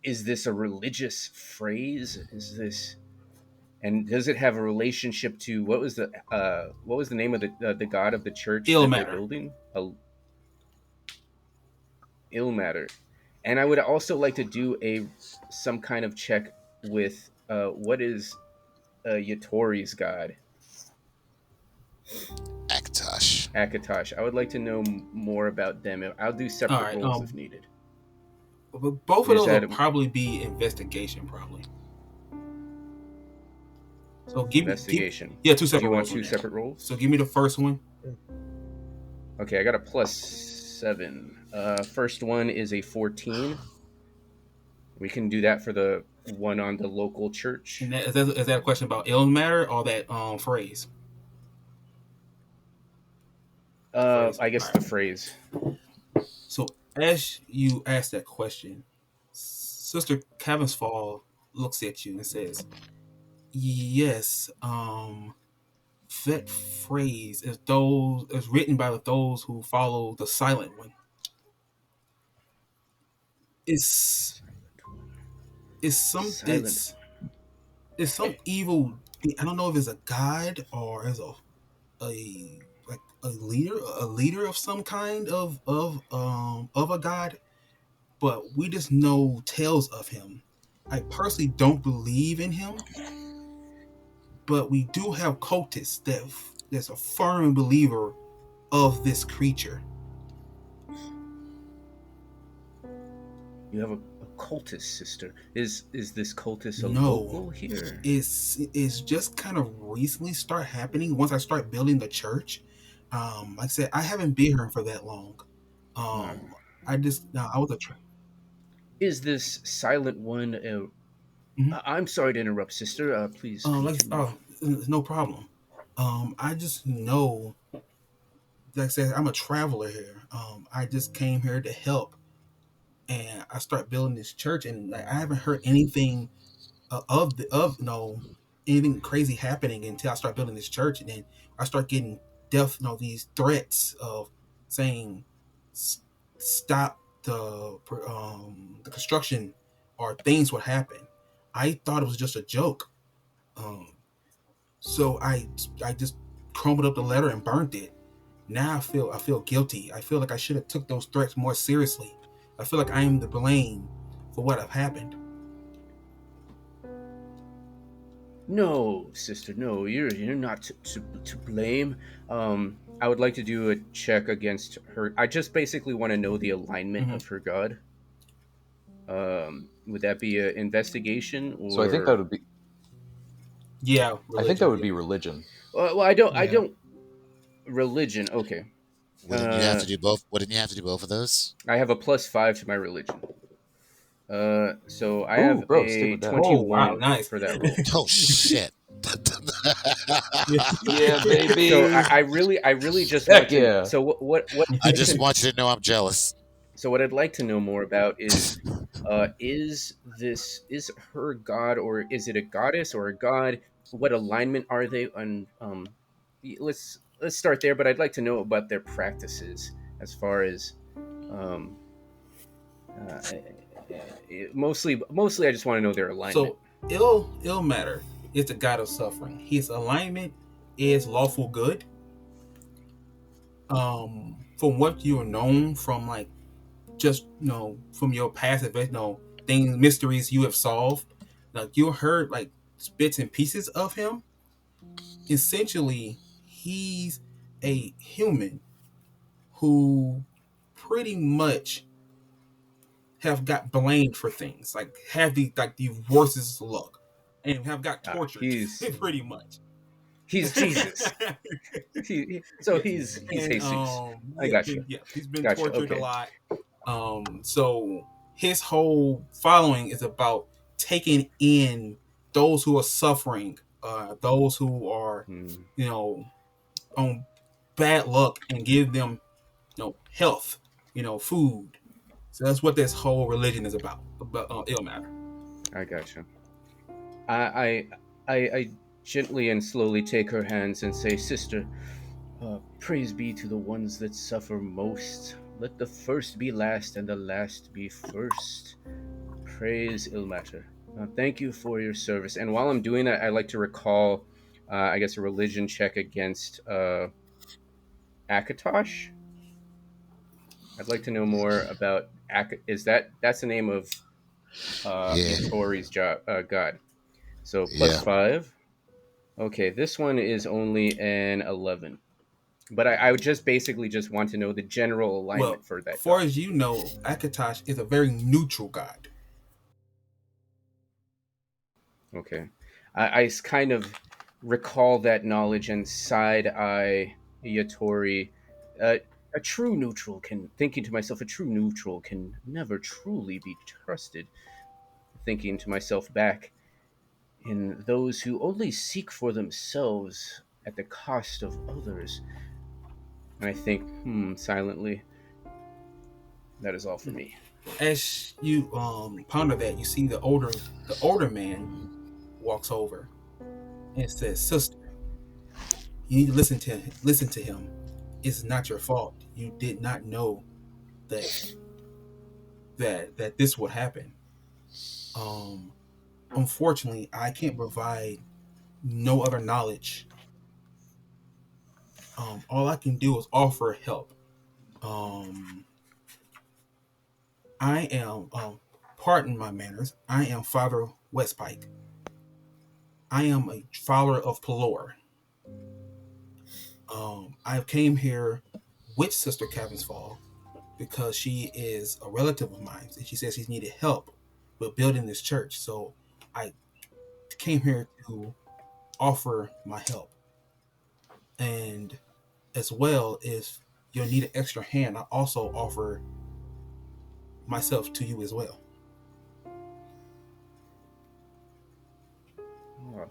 Is this a religious phrase? Is this, and does it have a relationship to what was the name of the god of the church that Illmater. they're building? Illmater. And I would also like to do some kind of check with what is Yatori's god? Akatosh. Akatosh. I would like to know more about them. I'll do separate All right, rolls if needed. But both We of just those will had probably be investigation, probably. So give me, investigation. yeah, two Do separate you want rolls on two that. separate rolls? So give me the first one. Okay, I got a +7. First one is a 14. We can do that for the one on the local church. And is that a question about Illmater or that phrase? Phrase. I guess All the right. phrase. So as you ask that question, Sister Cavensfall looks at you and says, "Yes, that phrase is written by those who follow the Silent One. It's it's some Silent. it's some evil. I don't know if it's a god or as a like a leader of some kind of a god, but we just know tales of him. I personally don't believe in him, but we do have cultists that's a firm believer of this creature. You have a cultist sister. Is this cultist a No, local here? it's just kind of recently start happening once I start building the church. Like I said, I haven't been here for that long. I just I was a Is this silent one? Mhm. I'm sorry to interrupt, sister. Please continue. No problem. I just know, like I said, I'm a traveler here. I just came here to help, and I start building this church, and like, I haven't heard anything of no anything crazy happening until I start building this church, and then I start getting these threats of saying stop the construction or things would happen. I thought it was just a joke. Um, so I just crumbled up the letter and burned it. Now I feel guilty. I feel like I should have took those threats more seriously. I feel like I am the blame for what have happened. No, sister. No, you're not to blame. I would like to do a check against her. I just basically want to know the alignment Mhm. of her god. Would that be an investigation So I think that or? would be. Yeah, I think that religion. would Yeah. be religion. Well, I don't. I Yeah. don't. Religion. Okay. Wouldn't you have to do both? Wouldn't you have to do both of those? I have a +5 to my religion. So I Ooh, have bro, stick a with that. Oh wow, 21 nice. for that roll. Oh shit! Yeah, baby. So I really just want Heck to. yeah. So what I'd I like just to. want you to know I'm jealous. So what I'd like to know more about is her god or is it a goddess or a god? What alignment are they? And let's start there. But I'd like to know about their practices as far as um, uh, mostly I just want to know their alignment. So ill matter is the god of suffering. His alignment is lawful good. From what you're known from, like just from your past events, things, mysteries you have solved, like you heard like bits and pieces of him. Essentially, he's a human who pretty much have got blamed for things, like have the worst luck, and have got tortured He's pretty much. he's Jesus. So Yeah, he's and Jesus. I gotcha. he's been Gotcha. tortured a Okay. lot. So his whole following is about taking in those who are suffering, those who are, Hmm. on bad luck, and give them, health, food. So that's what this whole religion is about ill matter. I gotcha. I I gently and slowly take her hands and say, "Sister, praise be to the ones that suffer most. Let the first be last and the last be first. Praise Illmater. Thank you for your service." And while I'm doing that, I like to recall, I guess, a religion check against Akatosh. I'd like to know more about Is that's the name of Yeah, Yatori's god? So yeah. +5. Okay, this one is only an 11. But I would just basically just want to know the general alignment Well, for that far god. as you know, Akatosh is a very neutral god. Okay. I kind of recall that knowledge and side eye Yatori. Uh, a true neutral can, thinking to myself, a true neutral can never truly be trusted. Thinking to myself back in those who only seek for themselves at the cost of others. And I think, silently, that is all for me. As you ponder that, you see the older man walks over and says, "Sister, you need to listen to him. It's not your fault. You did not know that that this would happen. Um, Unfortunately, I can't provide no other knowledge. All I can do is offer help. Um, I am, pardon my manners, I am Father Westpike. I am a follower of Pelor. I came here with Sister Cavin's Fall because she is a relative of mine, and she says she's needed help with building this church. So I came here to offer my help, and as well, if you'll need an extra hand, I also offer myself to you as well. Oh.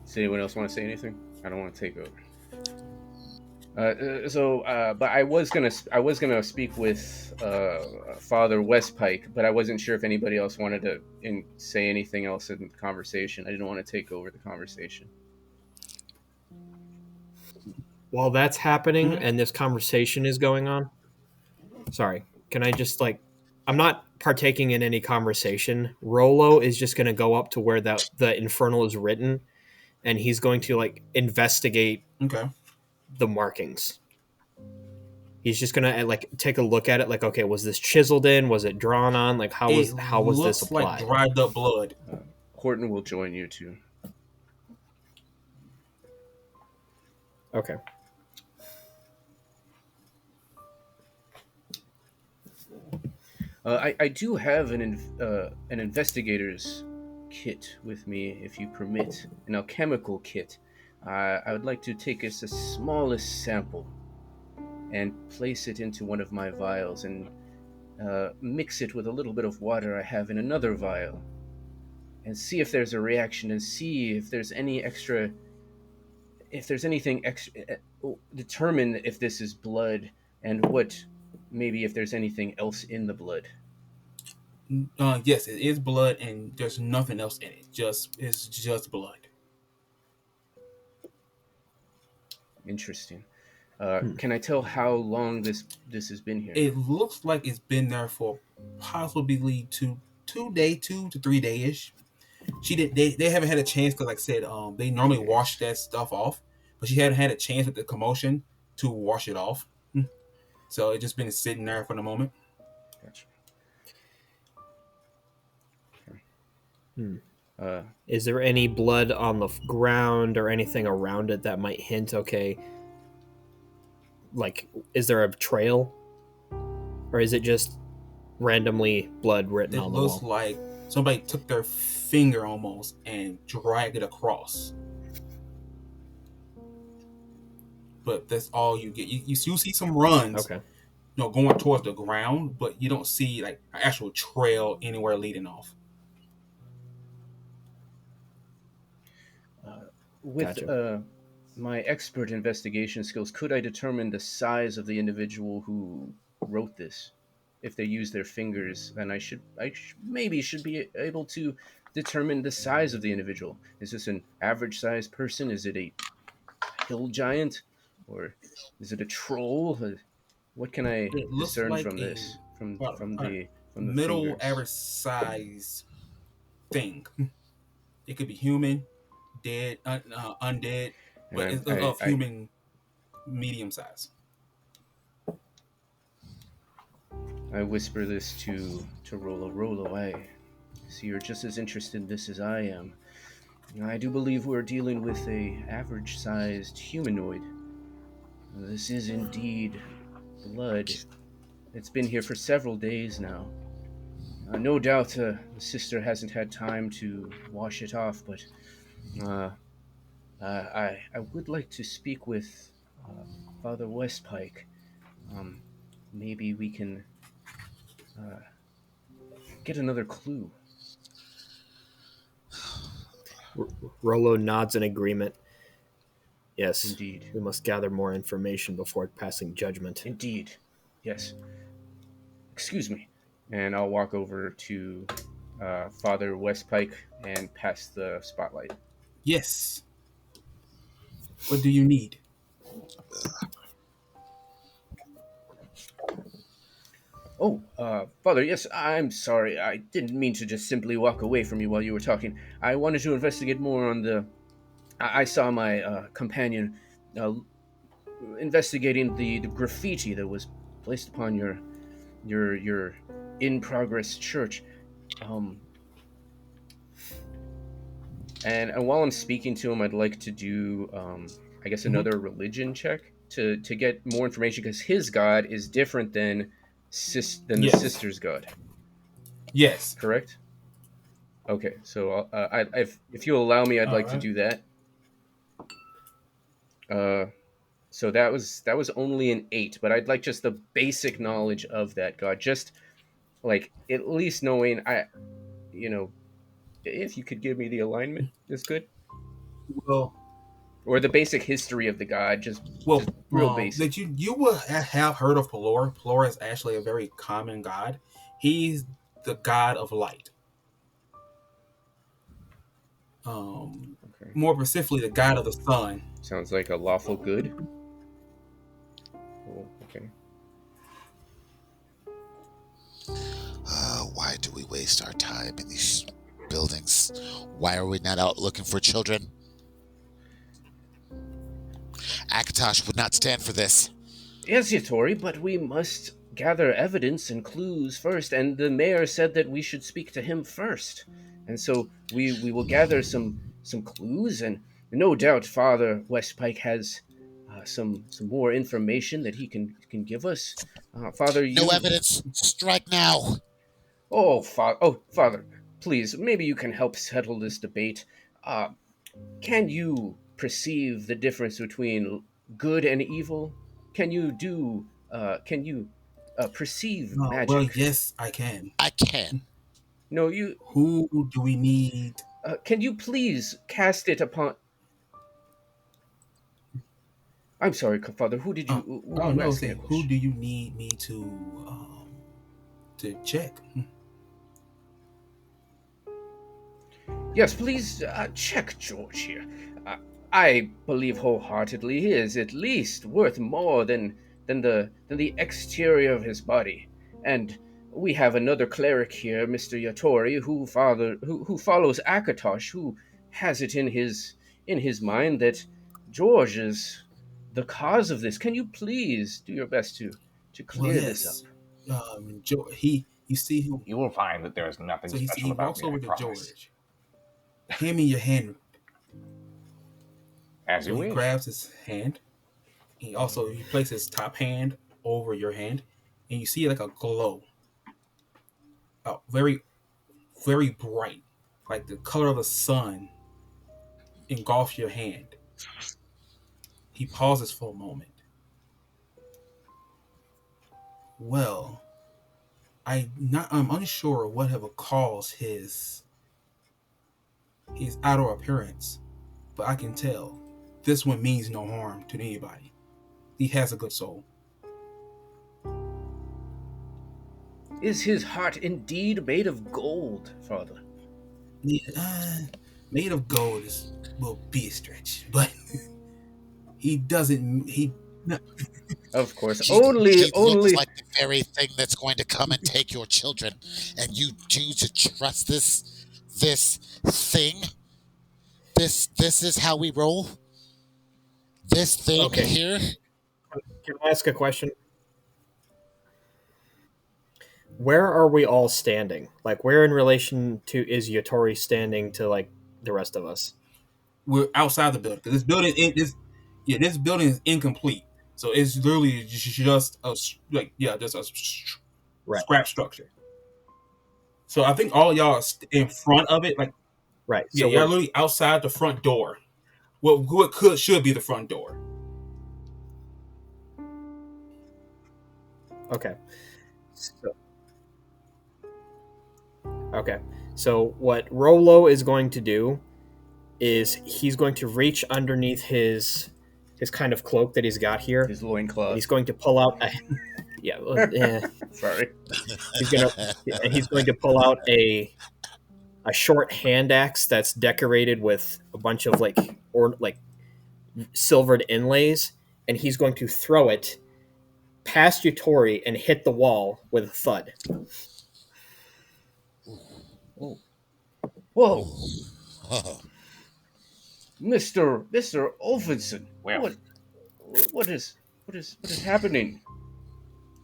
Does anyone else want to say anything? I don't want to take over. But I was gonna speak with Father Westpike, but I wasn't sure if anybody else wanted to say anything else in the conversation. I didn't want to take over the conversation. While that's happening Mhm. and this conversation is going on, sorry, can I just I'm not partaking in any conversation. Rollo is just going to go up to where the infernal is written, and he's going to investigate Okay. the markings. He's just gonna take a look at it. Like, okay, was this chiseled in? Was it drawn on? Like, It how was this looks like applied? dried up blood. Horton will join you too. Okay. I do have an investigator's kit with me, if you permit, an alchemical kit. I would like to take us the smallest sample and place it into one of my vials and mix it with a little bit of water I have in another vial and see if there's a reaction and see if there's anything extra, determine if this is blood and what maybe if there's anything else in the blood. Yes, it is blood, and there's nothing else in it. It's just blood. Interesting. Can I tell how long this has been here? It looks like it's been there for possibly 2 to 3 days ish. She did. They haven't had a chance because, like I said, they normally wash that stuff off, but she hadn't had a chance with the commotion to wash it off. So it's just been sitting there for the moment. Gotcha. Is there any blood on the ground or anything around it that might hint? Okay, is there a trail, or is it just randomly blood written It on the looks wall? like somebody took their finger almost and dragged it across. But that's all you get. You see some runs, Okay. going towards the ground, but you don't see like an actual trail anywhere leading off. With Gotcha. my expert investigation skills, could I determine the size of the individual who wrote this? If they use their fingers, then maybe should be able to determine the size of the individual. Is this an average sized person? Is it a hill giant, or is it a troll? What can I It looks discern like from a this? From about from a the from the middle fingers. average size thing. It could be human, dead, undead, And but it's I of human medium size. I whisper this to Rollo. Rollo, I see you're just as interested in this as I am. I do believe we're dealing with a average-sized humanoid. This is indeed blood. It's been here for several days now. No doubt the sister hasn't had time to wash it off, but uh, I would like to speak with uh, Father Westpike. Um, Maybe we can uh, get another clue. Rollo nods in agreement. Yes, Indeed. we must gather more information before passing judgment. Indeed. Yes. Excuse me. And I'll walk over to Father Westpike and pass the spotlight. Yes. What do you need? Oh, Father, yes, I'm sorry. I didn't mean to just simply walk away from you while you were talking. I wanted to investigate more on the. I saw my companion uh, investigating the graffiti that was placed upon your in progress church. Um, and while I'm speaking to him, I'd like to do, I guess, another religion check to get more information because his god is different than the Yes. sister's god. Yes. Correct. Okay, so if you'll allow me, I'd like to do that. So that was only an 8, but I'd like just the basic knowledge of that god, just like at least knowing if you could give me the alignment is good, Well, or the basic history of the god, just real basic. that you will have heard of Pelor. Pelor is actually a very common god. He's the god of light. Okay. More specifically, the god of the sun. Sounds like a lawful good. Oh, okay. Why do we waste our time in these buildings? Why are we not out looking for children? Akatosh would not stand for this. Yes, Yatori, but we must gather evidence and clues first, and the mayor said that we should speak to him first. And so we will gather some clues, and no doubt Father Westpike has some more information that he can give us. Father, No evidence. Strike now. Oh, Father, please, maybe you can help settle this debate. Can you perceive the difference between good and evil? Can you perceive magic? Well, yes, I can. I can. No, you. Who do we need? Can you please cast it upon? I'm sorry, Father. Who did you? Who do you need me to check? Yes, please check George here. I believe wholeheartedly he is at least worth more than the exterior of his body. And we have another cleric here, Mr. Yatori, who follows Akatosh, who has it in his mind that George is the cause of this. Can you please do your best to clear this up? You see him. You will find that there is nothing So special he about walks me, over I to promise. George. Hand me your hand. As you So he wish. grabs his hand. He places his top hand over your hand, and you see like a glow. Very, very bright, like the color of the sun, engulfs your hand. He pauses for a moment. Well, I'm unsure what have caused his outer appearance, but I can tell this one means no harm to anybody. He has a good soul. Is his heart indeed made of gold, Father? Made of gold will be a stretch, but he doesn't. Of course, He only looks like the very thing that's going to come and take your children, and you choose to trust this thing. This is how we roll. This thing here. Can I ask a question? Where are we all standing? Like, where in relation to is Yatori standing to like the rest of us? We're outside the building because this building is incomplete. So it's literally just just a Right. scrap structure. So I think all y'all are in front of it, like Right. yeah, So y'all literally outside the front door. What should be the front door. okay. Okay. So what Rollo is going to do is he's going to reach underneath his kind of cloak that he's got here, His and loincloth. he's going to pull out a Sorry. he's going to pull out a short hand axe that's decorated with a bunch of like silvered inlays, and he's going to throw it past Yatori and hit the wall with a thud. Oh. Whoa, Mr. Ulfson. Well. What is happening?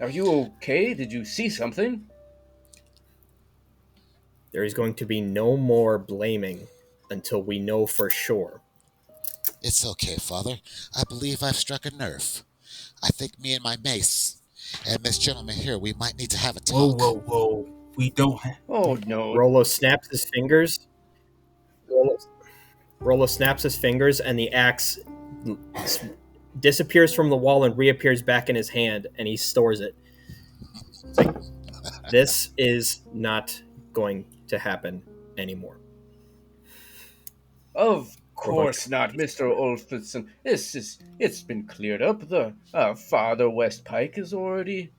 Are you okay? Did you see something? There is going to be no more blaming until we know for sure. It's okay, Father. I believe I've struck a nerve. I think me and my mace and this gentleman here, we might need to have a talk. Whoa. We don't have. Oh no. Rollo snaps his fingers. Rollo snaps his fingers, and the axe disappears from the wall and reappears back in his hand, and he stores it. It's like, this is not going to happen anymore. Of course not, Mr. Ulfson. It's been cleared up. The Father West Pike has already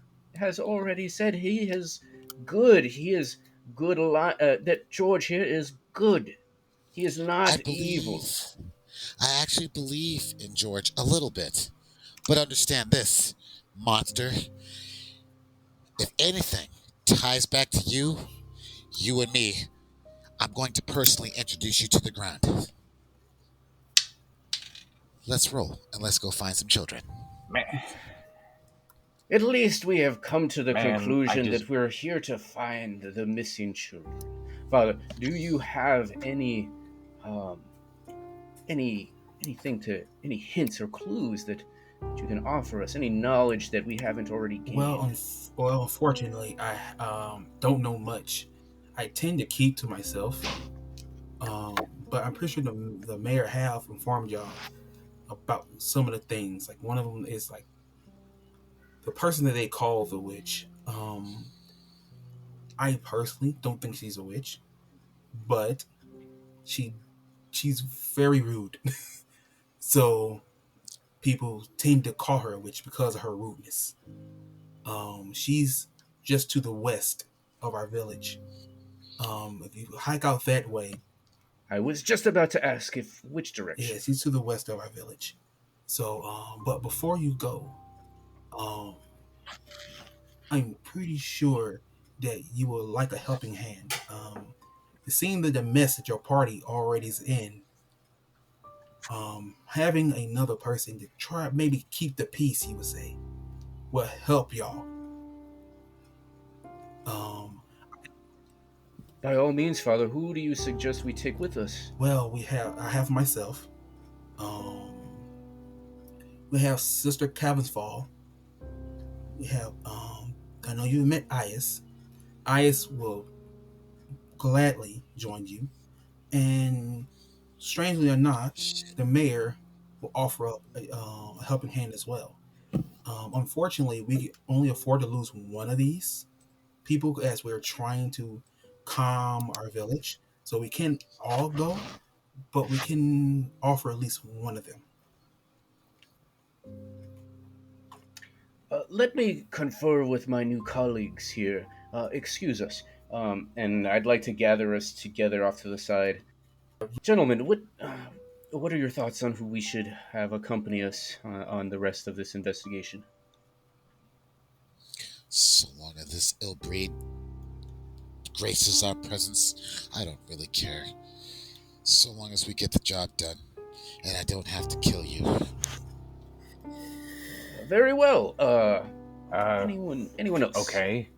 said he is good. He is good. That George here is good. He is not evil. I actually believe in George a little bit. But understand this, monster. If anything ties back to you and me, I'm going to personally introduce you to the ground. Let's roll, and let's go find some children. Man, At least we have come to the Man, conclusion that we're here to find the missing children. Father, do you have any hints or clues that you can offer us? Any knowledge that we haven't already gained? Well, unfortunately, I don't know much. I tend to keep to myself. But I'm pretty sure the mayor have informed y'all about some of the things. Like one of them is like the person that they call the witch. I personally don't think she's a witch, but she's very rude. So people tend to call her a witch because of her rudeness. She's just to the west of our village. If you hike out that way, I was just about to ask which direction. yeah, she's to the west of our village. So, but before you go, I'm pretty sure that you will like a helping hand. It seems that the mess that your party already is in, having another person to try maybe keep the peace, you would say, will help y'all. By all means, Father, who do you suggest we take with us? Well, I have myself. We have Sister Cavan's Fall. We have I know you met Ias. Ias will gladly join you. And strangely or not, the mayor will offer up a helping hand as well. Unfortunately, we only afford to lose one of these people as we're trying to calm our village. So we can't all go, but we can offer at least one of them. Let me confer with my new colleagues here. Excuse us. And I'd like to gather us together off to the side. Gentlemen, what are your thoughts on who we should have accompany us on the rest of this investigation? So long as this ill breed graces our presence, I don't really care. So long as we get the job done, and I don't have to kill you. Very well. Anyone else? Okay.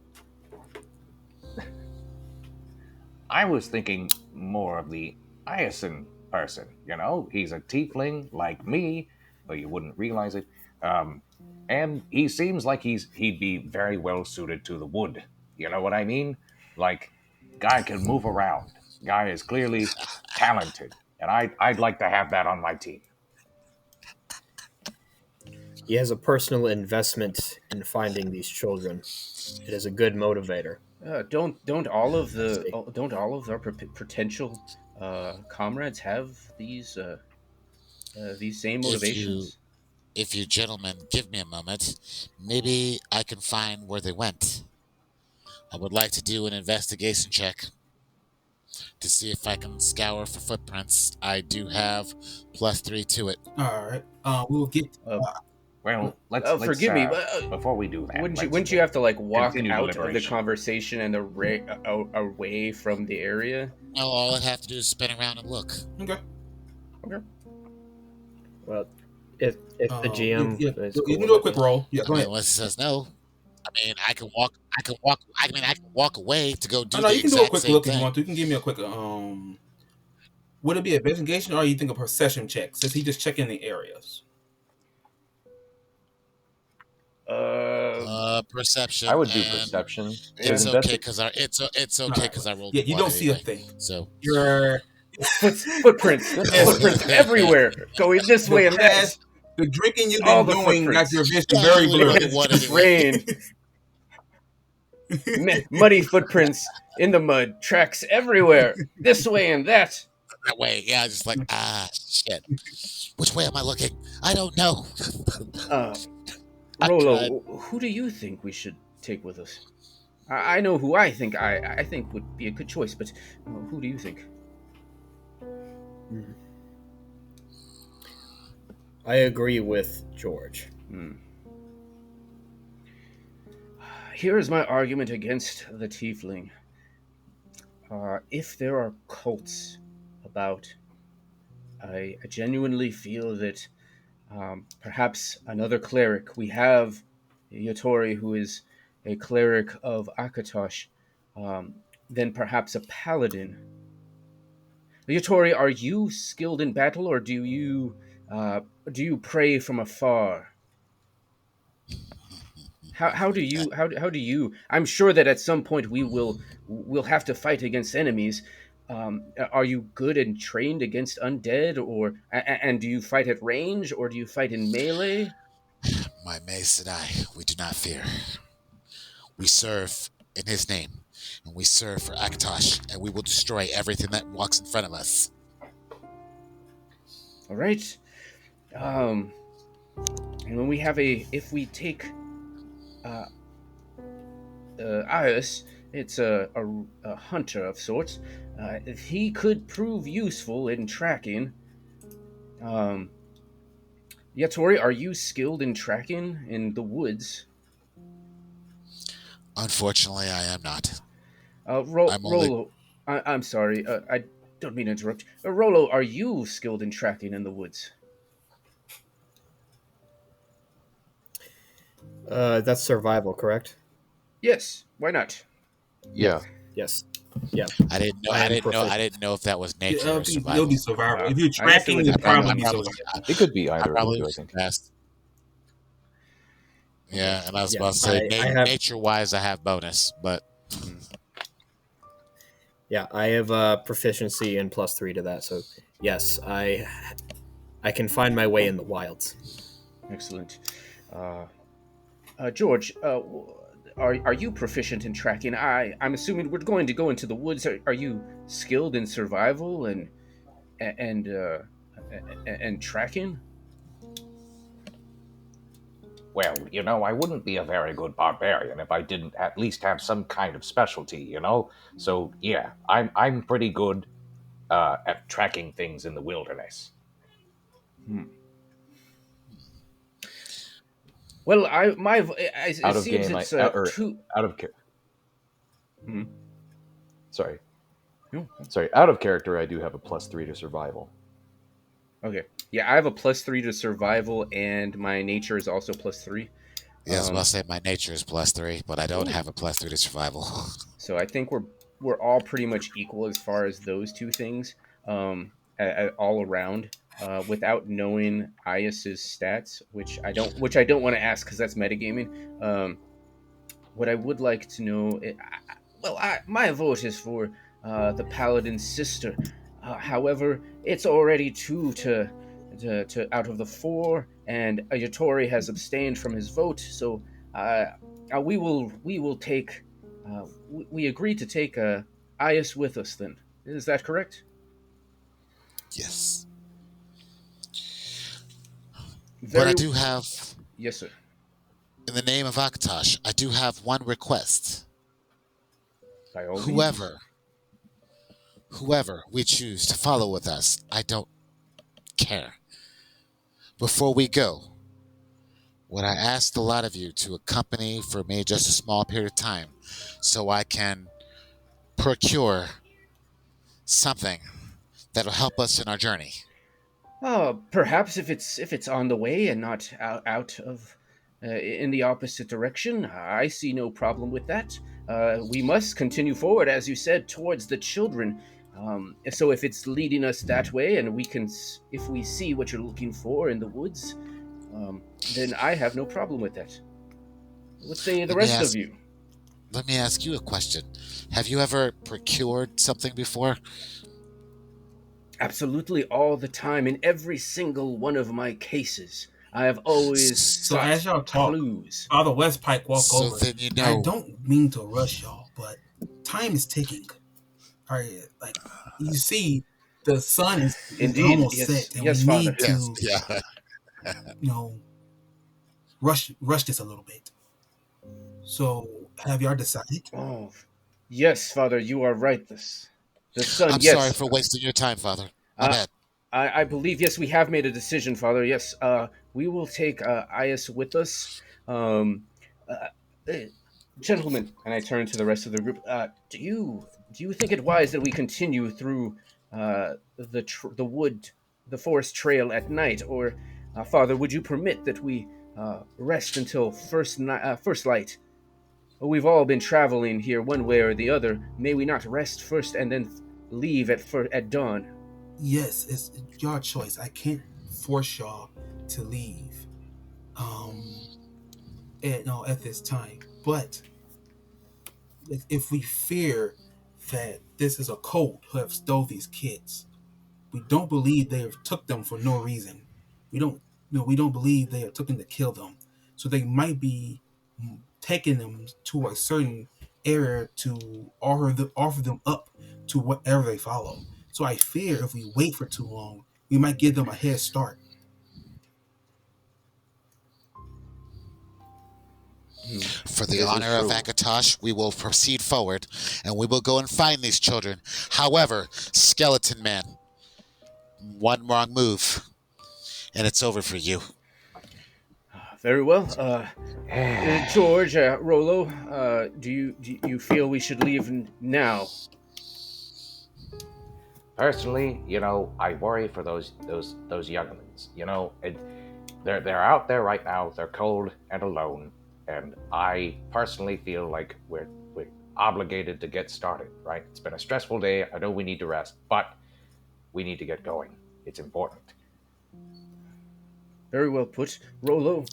I was thinking more of the Iacin person. You know, he's a tiefling like me, though you wouldn't realize it. And he seems like he'd be very well suited to the wood. You know what I mean? Like, guy can move around. Guy is clearly talented, and I'd like to have that on my team. He has a personal investment in finding these children. It is a good motivator. Don't all of the See. don't all of our potential comrades have these same If you motivations? if you gentlemen give me a moment, maybe I can find where they went. I would like to do an investigation check to see if I can scour for footprints. I do have +3 to it. All right. We'll get. Well, let's Forgive me, but before we do that, wouldn't you have to like walk continue out of the deliberation. conversation and away from the area? No, all I'd have to do is spin around and look. Okay. Okay. Well, if the GM is you cool can do a with quick it. roll. Yeah, I go mean, ahead. unless it says no. I mean, I can walk. I can walk away to go do No, the you can do a exact quick same look if thing. you want to. You can give me a quick. Would it be an investigation or you think a perception check? Since he just checking the areas. Perception. I would do and perception. It's Because okay because I rolled. Yeah, you don't one see a anyway. thing. So You're Footprints everywhere, going this way and that. past the drinking you've All been the doing got footprints. your vision Yeah, very you blurry. would've won It's anyway. rained. Muddy footprints in the mud, tracks everywhere, this way and that. That way, yeah, just like shit. Which way am I looking? I don't know. Rollo, who do you think we should take with us? I know who I think would be a good choice, but who do you think? I agree with George. Here is my argument against the tiefling. If there are cults about, I genuinely feel that perhaps another cleric. We have Yatori, who is a cleric of Akatosh, then perhaps a paladin. Yatori, are you skilled in battle, or do you pray from afar? How do you? I'm sure that at some point we'll have to fight against enemies. Are you good and trained against undead, or and do you fight at range, or do you fight in melee? My mace and I, we do not fear. We serve in his name, and we serve for Akatosh, and we will destroy everything that walks in front of us. All right. And when we have if we take Iris, it's a hunter of sorts. If he could prove useful in tracking. Yatori, are you skilled in tracking in the woods? Unfortunately, I am not. Rollo, I'm sorry. I don't mean to interrupt. Rollo, are you skilled in tracking in the woods? That's survival, correct? Yes. Why not? Yeah. Yes. Yeah. I didn't know. I I am didn't know. proficient. I didn't know if that was nature or It'll survival. be survival. If you're I guess it tracking, would it's depend probably on- be survival. It could be either of probably the two, I think. best. Yeah, and I was Yeah, about to say, I have- nature-wise, I have bonus, but Yeah, I have proficiency and +3 to that. So yes, I can find my way in the wilds. Excellent. George, are you proficient in tracking? I'm assuming we're going to go into the woods. Are you skilled in survival and tracking? Well, I wouldn't be a very good barbarian if I didn't at least have some kind of specialty, So yeah, I'm pretty good at tracking things in the wilderness. Well, Out of seems game, it's out two. of character. Hmm. Sorry. No. Sorry, out of character, I do have a +3 to survival. Okay. Yeah, I have a +3 to survival, and my nature is also +3. yeah, I was about to say my nature is +3, but I don't have a +3 to survival. So I think we're all pretty much equal as far as those two things, all around. without knowing Ias's stats, which I don't want to ask because that's metagaming. What I would like to know, my vote is for the Paladin's sister. However, it's already two to out of the four, and Yatori has abstained from his vote. So we will take. We agree to take Ias with us. Then is that correct? Yes. But Very I do have, yes, sir. in the name of Akatosh, I do have one request. By all means. Whoever we choose to follow with us, I don't care. Before we go, would I ask a lot of you to accompany for me just a small period of time so I can procure something that'll help us in our journey? Perhaps if it's on the way and not out of in the opposite direction, I see no problem with that. We must continue forward, as you said, towards the children. So if it's leading us that way, and if we see what you're looking for in the woods, then I have no problem with that. What say the rest of you? Let me ask you a question. Have you ever procured something before? Absolutely, all the time, in every single one of my cases. I have always So as y'all talk, clues. Father Westpike walk So over. then you know. I don't mean to rush y'all, but time is ticking. All right, like you see, the sun is Indeed, almost yes, set, and yes, we Father. need to, rush this a little bit. So, have y'all decided? Oh, yes, Father, you are right. The sun. I'm Yes, sorry for wasting your time, Father. My bad. I believe, yes, we have made a decision, Father. Yes, we will take Ias with us. Um, Gentlemen, and I turn to the rest of the group. Do you think it wise that we continue through the forest trail at night, or Father, would you permit that we rest until first light? Well, we've all been traveling here one way or the other. May we not rest first and then leave at dawn? Yes, it's your choice. I can't force y'all to leave. At this time, but if we fear that this is a cult who have stole these kids, we don't believe they have took them for no reason. We don't believe they have took them to kill them. So they might be taking them to a certain area to offer them up to whatever they follow. So I fear if we wait for too long, we might give them a head start. For the honor of Akatosh, we will proceed forward, and we will go and find these children. However, Skeleton Man, one wrong move, and it's over for you. Very well. George, Rollo, do you feel we should leave now? Personally, I worry for those younglings. They're out there right now. They're cold and alone, and I personally feel like we're obligated to get started. Right? It's been a stressful day. I know we need to rest, but we need to get going. It's important. Very well put, Rollo.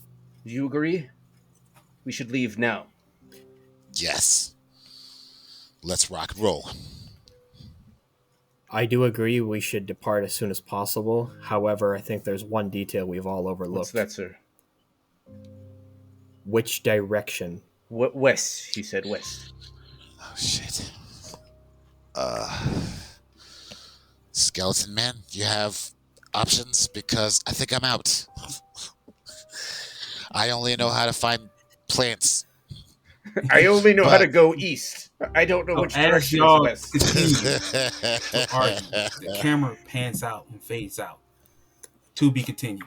Do you agree? We should leave now. Yes. Let's rock and roll. I do agree we should depart as soon as possible. However, I think there's one detail we've all overlooked. What's that, sir? Which direction? What west? He said west. Oh, shit. Skeleton Man, you have options? Because I think I'm out. I only know how to find plants. I only know how to go east. I don't know which direction is west. The camera pans out and fades out. To be continued.